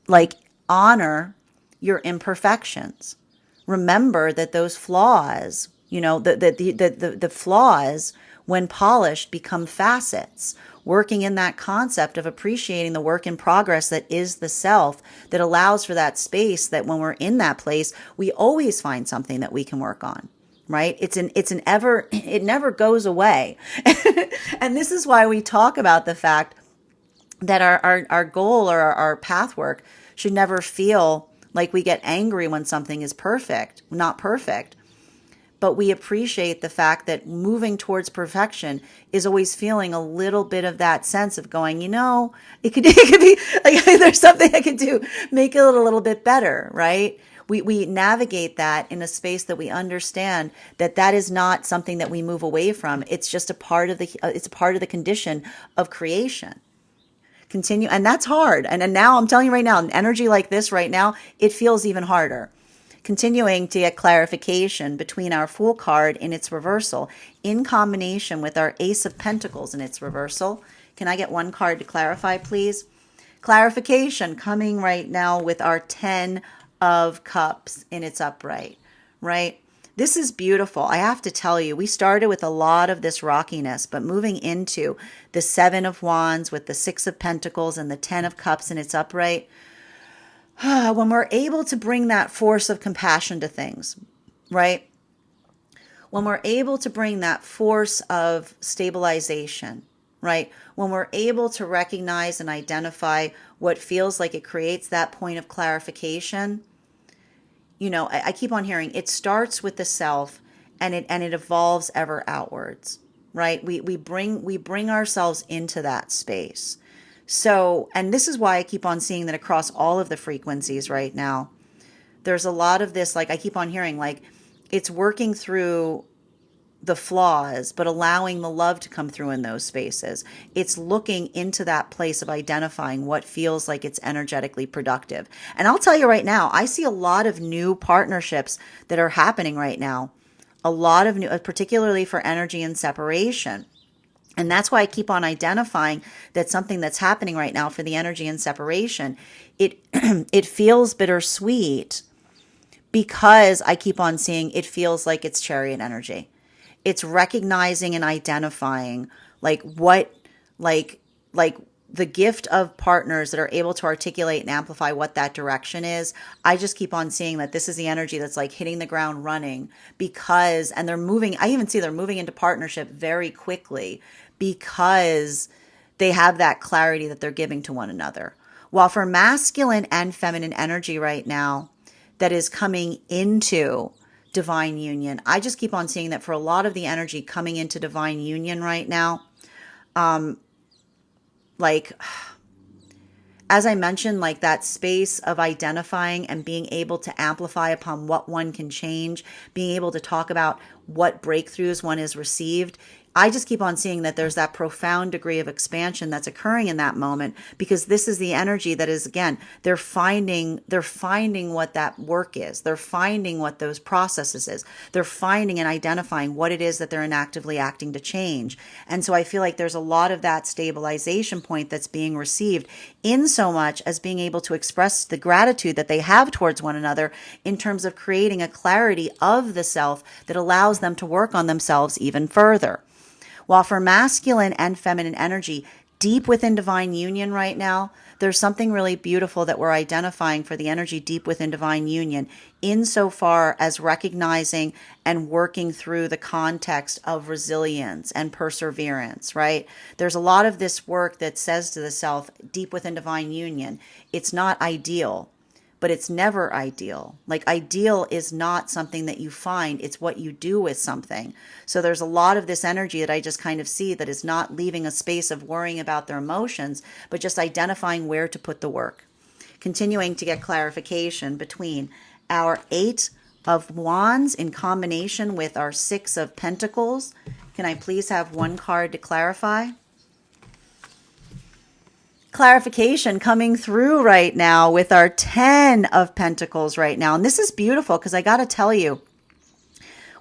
like honor your imperfections. Remember that those flaws, the flaws when polished become facets, working in that concept of appreciating the work in progress that is the self, that allows for that space that when we're in that place, we always find something that we can work on. Right? It never goes away. And this is why we talk about the fact that our goal or our path work should never feel like we get angry when something is not perfect. But we appreciate the fact that moving towards perfection is always feeling a little bit of that sense of going, it could be like, there's something I could do, make it a little bit better, right? We navigate that in a space that we understand that is not something that we move away from. It's just it's a part of the condition of creation. Continue. And that's hard. And now I'm telling you right now, an energy like this right now, it feels even harder. Continuing to get clarification between our Fool card in its reversal in combination with our Ace of Pentacles in its reversal. Can I get one card to clarify, please? Clarification coming right now with our 10 of Cups in its upright, right? This is beautiful. I have to tell you, we started with a lot of this rockiness, but moving into the 7 of Wands with the 6 of Pentacles and the 10 of Cups in its upright, when we're able to bring that force of compassion to things, right? When we're able to bring that force of stabilization, right? When we're able to recognize and identify what feels like it creates that point of clarification, I keep on hearing it starts with the self and it evolves ever outwards, right? We bring ourselves into that space. So, and this is why I keep on seeing that across all of the frequencies right now, there's a lot of this, like I keep on hearing, like it's working through the flaws, but allowing the love to come through in those spaces. It's looking into that place of identifying what feels like it's energetically productive. And I'll tell you right now, I see a lot of new partnerships that are happening right now. A lot of new, particularly for energy and separation. And that's why I keep on identifying that something that's happening right now for the energy and separation, it feels bittersweet because I keep on seeing it feels like it's chariot energy. It's recognizing and identifying like the gift of partners that are able to articulate and amplify what that direction is. I just keep on seeing that this is the energy that's like hitting the ground running and they're moving. I even see they're moving into partnership very quickly because they have that clarity that they're giving to one another. While for masculine and feminine energy right now that is coming into divine union, I just keep on seeing that for a lot of the energy coming into divine union right now, as I mentioned, like that space of identifying and being able to amplify upon what one can change, being able to talk about what breakthroughs one has received. I just keep on seeing that there's that profound degree of expansion that's occurring in that moment because this is the energy that is, again, they're finding what that work is. They're finding what those processes is. They're finding and identifying what it is that they're inactively acting to change. And so I feel like there's a lot of that stabilization point that's being received in so much as being able to express the gratitude that they have towards one another in terms of creating a clarity of the self that allows them to work on themselves even further. While for masculine and feminine energy, deep within divine union right now, there's something really beautiful that we're identifying for the energy deep within divine union, insofar as recognizing and working through the context of resilience and perseverance, right? There's a lot of this work that says to the self, deep within divine union, it's not ideal, but it's never ideal. Like ideal is not something that you find, it's what you do with something. So there's a lot of this energy that I just kind of see that is not leaving a space of worrying about their emotions, but just identifying where to put the work. Continuing to get clarification between our 8 of Wands in combination with our 6 of Pentacles. Can I please have one card to clarify? Clarification coming through right now with our 10 of Pentacles right now. And this is beautiful because I got to tell you,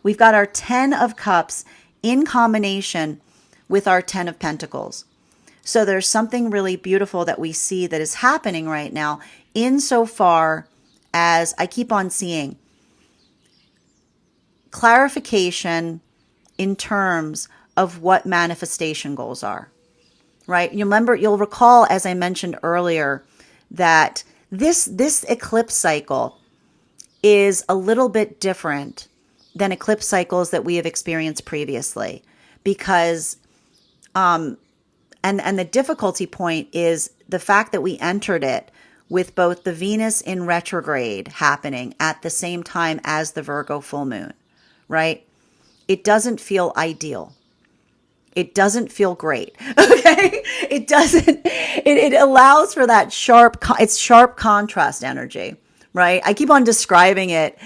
we've got our 10 of Cups in combination with our 10 of Pentacles. So there's something really beautiful that we see that is happening right now, insofar as I keep on seeing clarification in terms of what manifestation goals are, right? You'll recall, as I mentioned earlier, that this eclipse cycle is a little bit different than eclipse cycles that we have experienced previously, because and the difficulty point is the fact that we entered it with both the Venus in retrograde happening at the same time as the Virgo full moon, right? It doesn't feel ideal. It doesn't feel great. Okay. It doesn't, it allows for that sharp contrast energy, right? I keep on describing it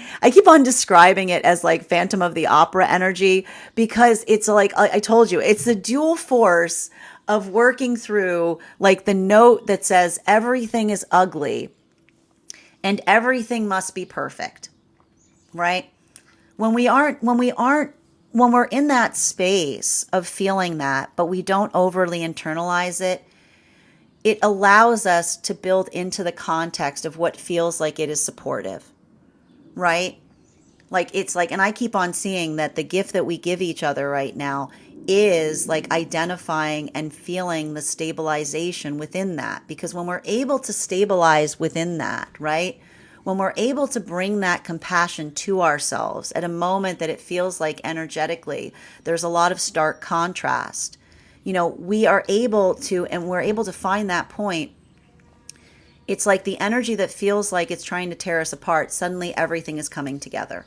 as like Phantom of the Opera energy, because it's like, I told you, it's the dual force of working through like the note that says everything is ugly and everything must be perfect, right? When we're in that space of feeling that, but we don't overly internalize it, it allows us to build into the context of what feels like it is supportive, right? Like it's like, and I keep on seeing that the gift that we give each other right now is like identifying and feeling the stabilization within that. Because when we're able to stabilize within that, right? When we're able to bring that compassion to ourselves at a moment that it feels like energetically, there's a lot of stark contrast. We are able to, and we're able to find that point. It's like the energy that feels like it's trying to tear us apart. Suddenly everything is coming together,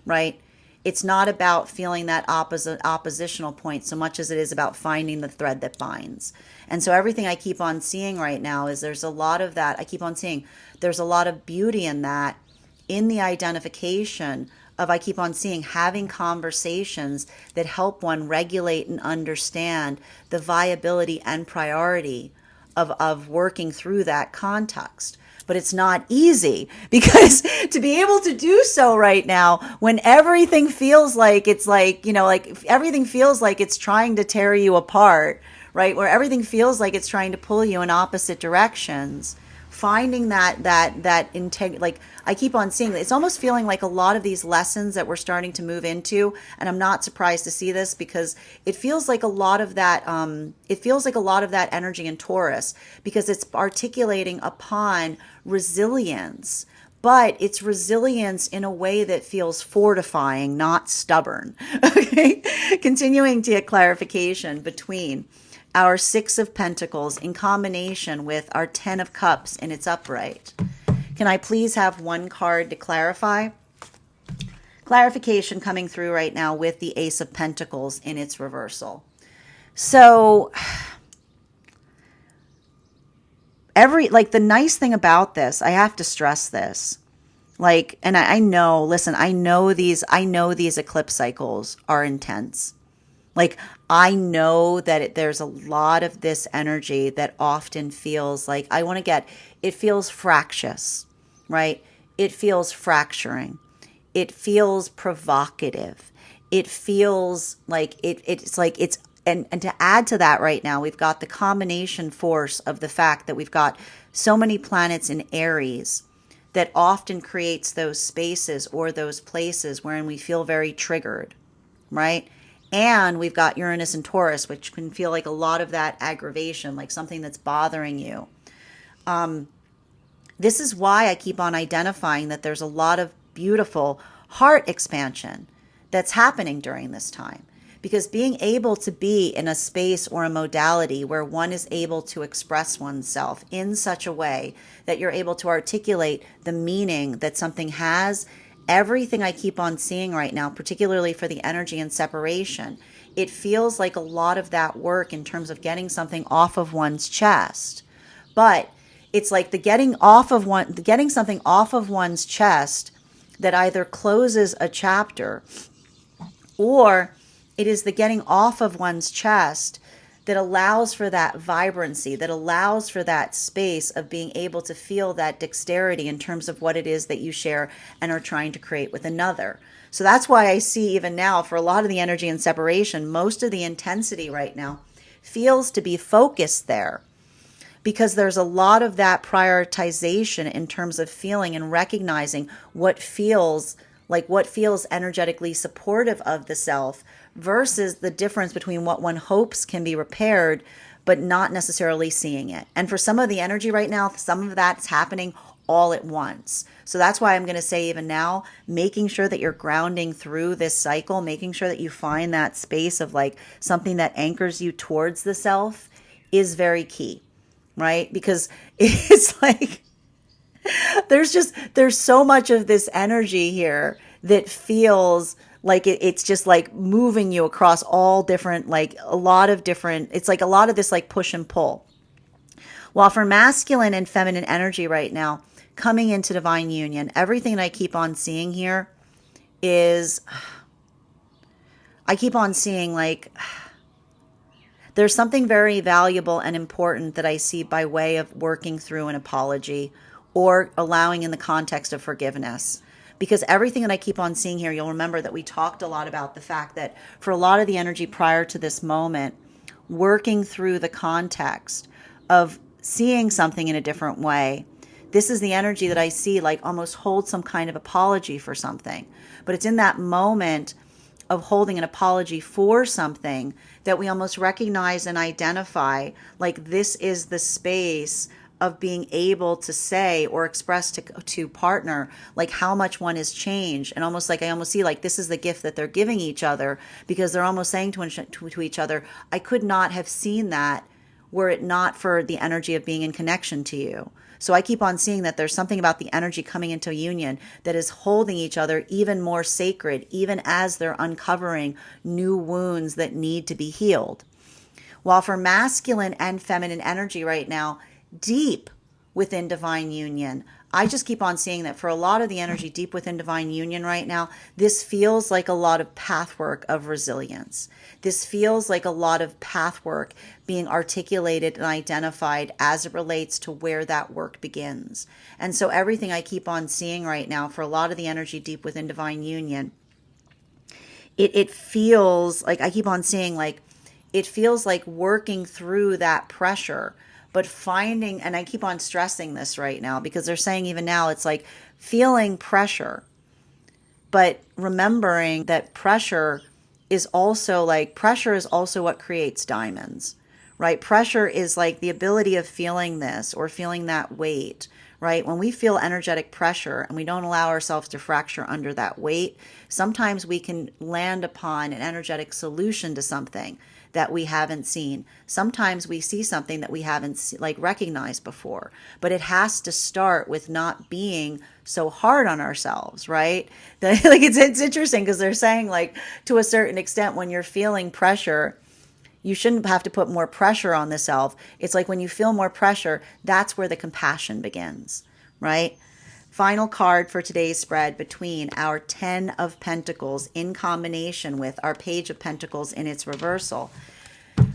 right? It's not about feeling that oppositional point so much as it is about finding the thread that binds. And so everything I keep on seeing right now is there's a lot of that. I keep on seeing there's a lot of beauty in that, in the identification of, I keep on seeing, having conversations that help one regulate and understand the viability and priority of working through that context. But it's not easy, because to be able to do so right now, when everything feels like it's like, like everything feels like it's trying to tear you apart, right? Where everything feels like it's trying to pull you in opposite directions, finding that integrity. Like I keep on seeing, it's almost feeling like a lot of these lessons that we're starting to move into, and I'm not surprised to see this, because it feels like a lot of that energy in Taurus, because it's articulating upon resilience, but it's resilience in a way that feels fortifying, not stubborn. Okay, continuing to get clarification between our 6 of Pentacles in combination with our 10 of Cups in its upright. Can I please have one card to clarify? Clarification coming through right now with the Ace of Pentacles in its reversal. So the nice thing about this, I have to stress this, and I know, listen, I know these eclipse cycles are intense. Like, I know that there's a lot of this energy that often feels like, it feels fractious, right? It feels fracturing. It feels provocative. It feels like and to add to that right now, we've got the combination force of the fact that we've got so many planets in Aries that often creates those spaces or those places wherein we feel very triggered, right? And we've got Uranus and Taurus, which can feel like a lot of that aggravation, like something that's bothering you. This is why I keep on identifying that there's a lot of beautiful heart expansion that's happening during this time. Because being able to be in a space or a modality where one is able to express oneself in such a way that you're able to articulate the meaning that something has, everything I keep on seeing right now, particularly for the energy and separation, it feels like a lot of that work in terms of getting something off of one's chest. But it's like the getting something off of one's chest that either closes a chapter, or it is the getting off of one's chest that allows for that vibrancy, that allows for that space of being able to feel that dexterity in terms of what it is that you share and are trying to create with another. So that's why I see even now for a lot of the energy and separation, most of the intensity right now feels to be focused there, because there's a lot of that prioritization in terms of feeling and recognizing what feels energetically supportive of the self versus the difference between what one hopes can be repaired but not necessarily seeing it. And for some of the energy right now, some of that's happening all at once. So that's why I'm going to say even now, making sure that you're grounding through this cycle, making sure that you find that space of like something that anchors you towards the self is very key, right? Because it's like there's so much of this energy here that feels like it's just like moving you across all different, like a lot of different, it's like a lot of this like push and pull. While for masculine and feminine energy right now, coming into divine union, everything that I keep on seeing here is, I keep on seeing like, there's something very valuable and important that I see by way of working through an apology or allowing in the context of forgiveness. Because everything that I keep on seeing here, you'll remember that we talked a lot about the fact that for a lot of the energy prior to this moment, working through the context of seeing something in a different way, this is the energy that I see like almost hold some kind of apology for something. But it's in that moment of holding an apology for something that we almost recognize and identify like this is the space of being able to say or express to partner like how much one has changed, and almost like I almost see like this is the gift that they're giving each other, because they're almost saying to each other, I could not have seen that were it not for the energy of being in connection to you. So I keep on seeing that there's something about the energy coming into union that is holding each other even more sacred, even as they're uncovering new wounds that need to be healed. While for masculine and feminine energy right now, deep within divine union, I just keep on seeing that for a lot of the energy deep within divine union right now, this feels like a lot of pathwork of resilience. This feels like a lot of pathwork being articulated and identified as it relates to where that work begins. And so everything I keep on seeing right now for a lot of the energy deep within divine union, it feels like I keep on seeing like it feels like working through that pressure, but finding, and I keep on stressing this right now because they're saying even now it's like feeling pressure, but remembering that pressure is also what creates diamonds, right? Pressure is like the ability of feeling this or feeling that weight, right? When we feel energetic pressure and we don't allow ourselves to fracture under that weight, sometimes we can land upon an energetic solution to something that we haven't seen. Sometimes we see something that we haven't recognized before, but it has to start with not being so hard on ourselves, right? Like it's interesting because they're saying like to a certain extent when you're feeling pressure, you shouldn't have to put more pressure on the self. It's like when you feel more pressure, that's where the compassion begins, right? Final card for today's spread between our 10 of Pentacles in combination with our Page of Pentacles in its reversal.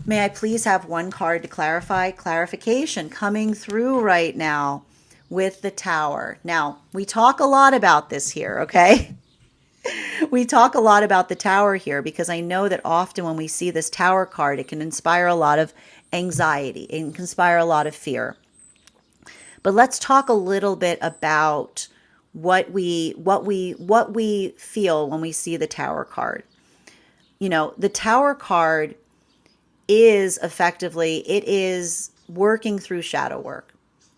May I please have one card to clarify? Clarification coming through right now with the Tower. Now, we talk a lot about this here, okay? We talk a lot about the Tower here because I know that often when we see this Tower card, it can inspire a lot of anxiety. It can inspire a lot of fear. But let's talk a little bit about what we feel when we see the Tower card. You know, the Tower card is effectively, it is working through shadow work,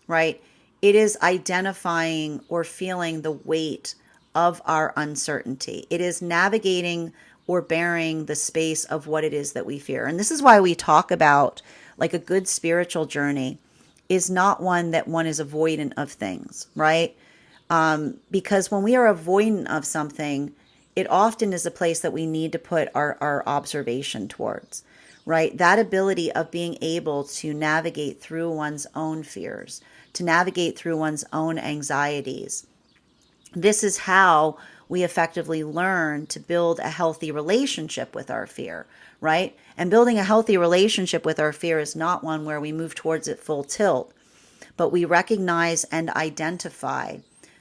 right? It is identifying or feeling the weight of our uncertainty. It is navigating or bearing the space of what it is that we fear. And this is why we talk about like a good spiritual journey is not one that one is avoidant of things, right? Because when we are avoidant of something, it often is a place that we need to put our observation towards, right? That ability of being able to navigate through one's own fears, to navigate through one's own anxieties. This is how we effectively learn to build a healthy relationship with our fear, right? And building a healthy relationship with our fear is not one where we move towards it full tilt, but we recognize and identify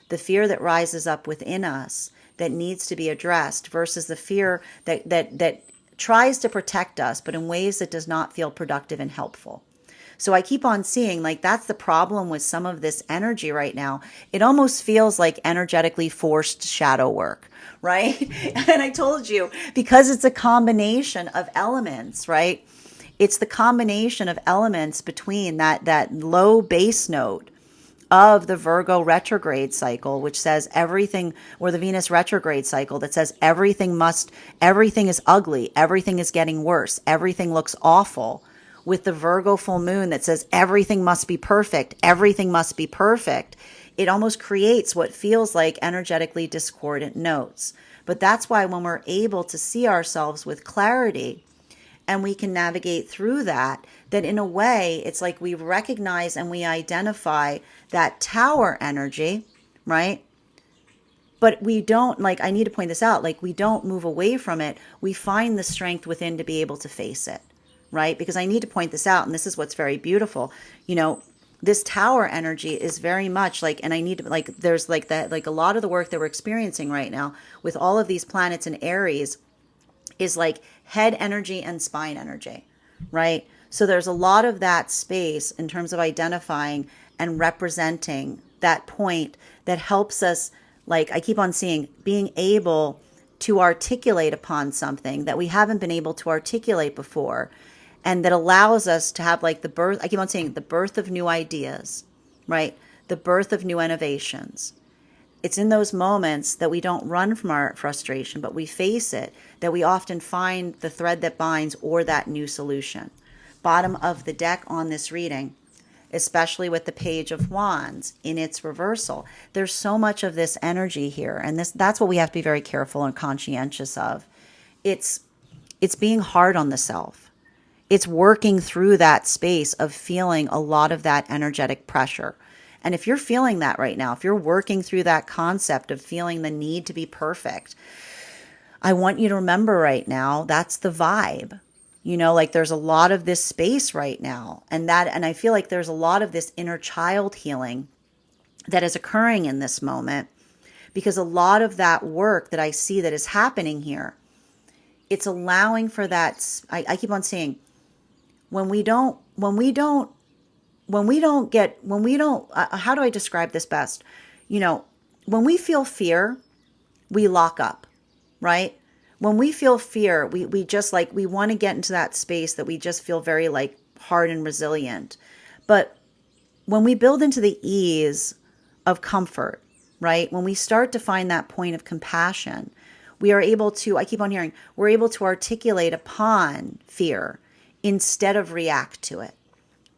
the fear that rises up within us that needs to be addressed versus the fear that tries to protect us, but in ways that does not feel productive and helpful. So I keep on seeing, like, that's the problem with some of this energy right now. It almost feels like energetically forced shadow work, right? And I told you, because it's a combination of elements, right? It's the combination of elements between that low base note of the Virgo retrograde cycle, which says everything, or the Venus retrograde cycle that says everything is ugly, everything is getting worse, everything looks awful, with the Virgo full moon that says everything must be perfect, everything must be perfect. It almost creates what feels like energetically discordant notes. But that's why when we're able to see ourselves with clarity, and we can navigate through that in a way, it's like we recognize and we identify that tower energy, right? But we don't, like, I need to point this out, like, we don't move away from it. We find the strength within to be able to face it, right? Because I need to point this out, and this is what's very beautiful. This tower energy is very much like, and I need to, like, there's like that, like a lot of the work that we're experiencing right now with all of these planets in Aries is like head energy and spine energy, right? So there's a lot of that space in terms of identifying and representing that point that helps us, like I keep on seeing, being able to articulate upon something that we haven't been able to articulate before, and that allows us to have, like, the birth, I keep on saying, the birth of new ideas, right? The birth of new innovations. It's in those moments that we don't run from our frustration, but we face it, that we often find the thread that binds or that new solution. Bottom of the deck on this reading, especially with the Page of Wands in its reversal, there's so much of this energy here, and that's what we have to be very careful and conscientious of. It's being hard on the self. It's working through that space of feeling a lot of that energetic pressure. And if you're feeling that right now, if you're working through that concept of feeling the need to be perfect, I want you to remember right now, that's the vibe. Like, there's a lot of this space right now. And I feel like there's a lot of this inner child healing that is occurring in this moment, because a lot of that work that I see that is happening here, it's allowing for that. I keep on saying, how do I describe this best? When we feel fear, we lock up, right? When we feel fear, we just, like, we want to get into that space that we just feel very, like, hard and resilient. But when we build into the ease of comfort, right? When we start to find that point of compassion, we are able to, I keep on hearing, we're able to articulate upon fear instead of react to it,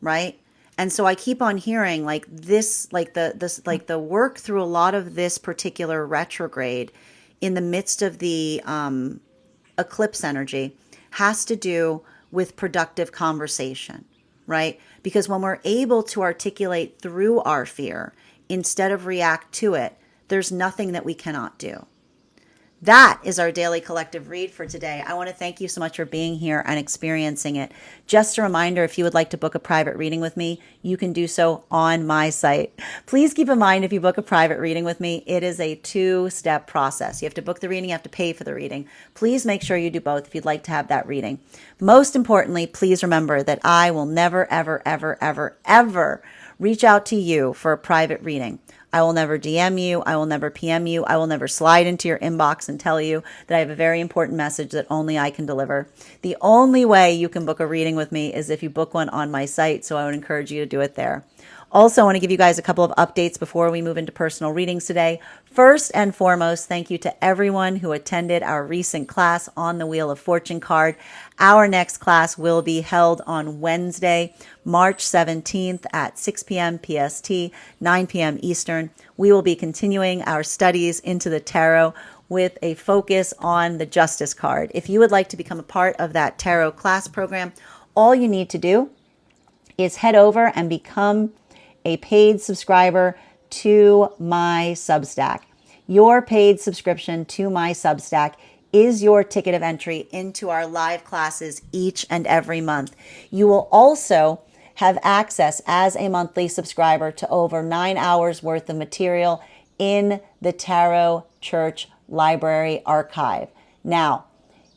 right? And so I keep on hearing, like, this, like the work through a lot of this particular retrograde in the midst of the eclipse energy has to do with productive conversation, right? Because when we're able to articulate through our fear instead of react to it, there's nothing that we cannot do. That is our daily collective read for today. I want to thank you so much for being here and experiencing it. Just a reminder, if you would like to book a private reading with me, you can do so on my site. Please keep in mind, if you book a private reading with me, it is a 2-step process. You have to book the reading, you have to pay for the reading. Please make sure you do both if you'd like to have that reading. Most importantly, please remember that I will never, ever, ever, ever, ever reach out to you for a private reading. I will never DM you. I will never PM you. I will never slide into your inbox and tell you that I have a very important message that only I can deliver. The only way you can book a reading with me is if you book one on my site, so I would encourage you to do it there. Also, I want to give you guys a couple of updates before we move into personal readings today. First and foremost, thank you to everyone who attended our recent class on the Wheel of Fortune card. Our next class will be held on Wednesday, March 17th at 6 p.m. PST, 9 p.m. Eastern. We will be continuing our studies into the tarot with a focus on the Justice card. If you would like to become a part of that tarot class program, all you need to do is head over and become a paid subscriber to my Substack. Your paid subscription to my Substack is your ticket of entry into our live classes each and every month. You will also have access as a monthly subscriber to over 9 hours worth of material in the Tarot Church Library Archive. Now,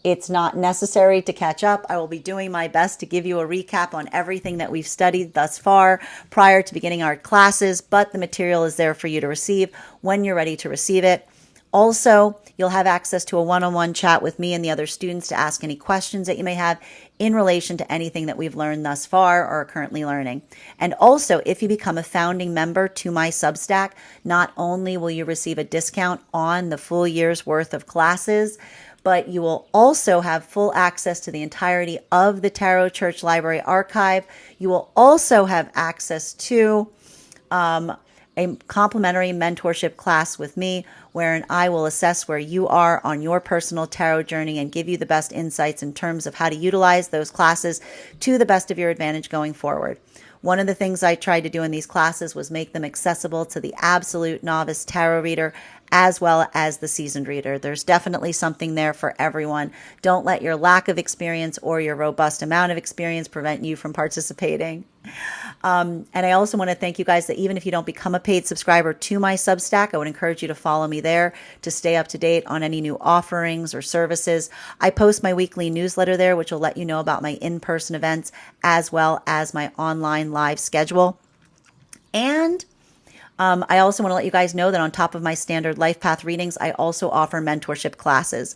it's not necessary to catch up. I will be doing my best to give you a recap on everything that we've studied thus far prior to beginning our classes, but the material is there for you to receive when you're ready to receive it. Also, you'll have access to a one-on-one chat with me and the other students to ask any questions that you may have in relation to anything that we've learned thus far or are currently learning. And also, if you become a founding member to my Substack, not only will you receive a discount on the full year's worth of classes, but you will also have full access to the entirety of the Tarot Church Library Archive. You will also have access to a complimentary mentorship class with me, wherein I will assess where you are on your personal tarot journey and give you the best insights in terms of how to utilize those classes to the best of your advantage going forward. One of the things I tried to do in these classes was make them accessible to the absolute novice tarot reader as well as the seasoned reader. There's definitely something there for everyone. Don't let your lack of experience or your robust amount of experience prevent you from participating. And I also want to thank you guys that even if you don't become a paid subscriber to my Substack, I would encourage you to follow me there to stay up to date on any new offerings or services. I post my weekly newsletter there, which will let you know about my in-person events as well as my online live schedule. And I also want to let you guys know that on top of my standard life path readings, I also offer mentorship classes.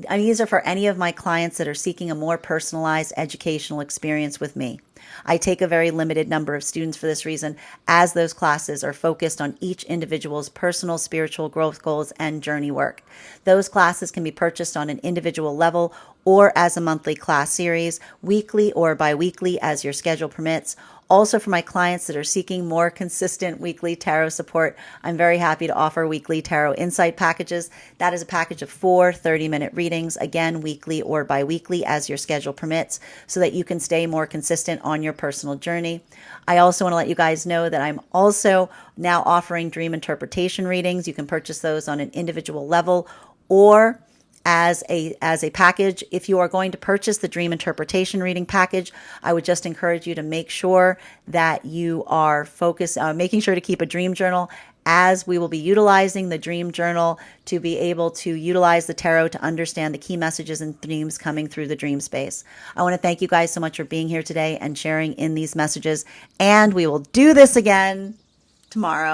And these are for any of my clients that are seeking a more personalized educational experience with me. I take a very limited number of students for this reason, as those classes are focused on each individual's personal spiritual growth goals and journey work. Those classes can be purchased on an individual level or as a monthly class series, weekly or bi-weekly as your schedule permits. Also, for my clients that are seeking more consistent weekly tarot support, I'm very happy to offer weekly tarot insight packages. That is a package of 4 30-minute readings, again, weekly or bi-weekly as your schedule permits, so that you can stay more consistent on your personal journey. I also want to let you guys know that I'm also now offering dream interpretation readings. You can purchase those on an individual level or as a package. If you are going to purchase the dream interpretation reading package, I would just encourage you to make sure that you are focused on making sure to keep a dream journal, as we will be utilizing the dream journal to be able to utilize the tarot to understand the key messages and themes coming through the dream space. I want to thank you guys so much for being here today and sharing in these messages, and we will do this again tomorrow.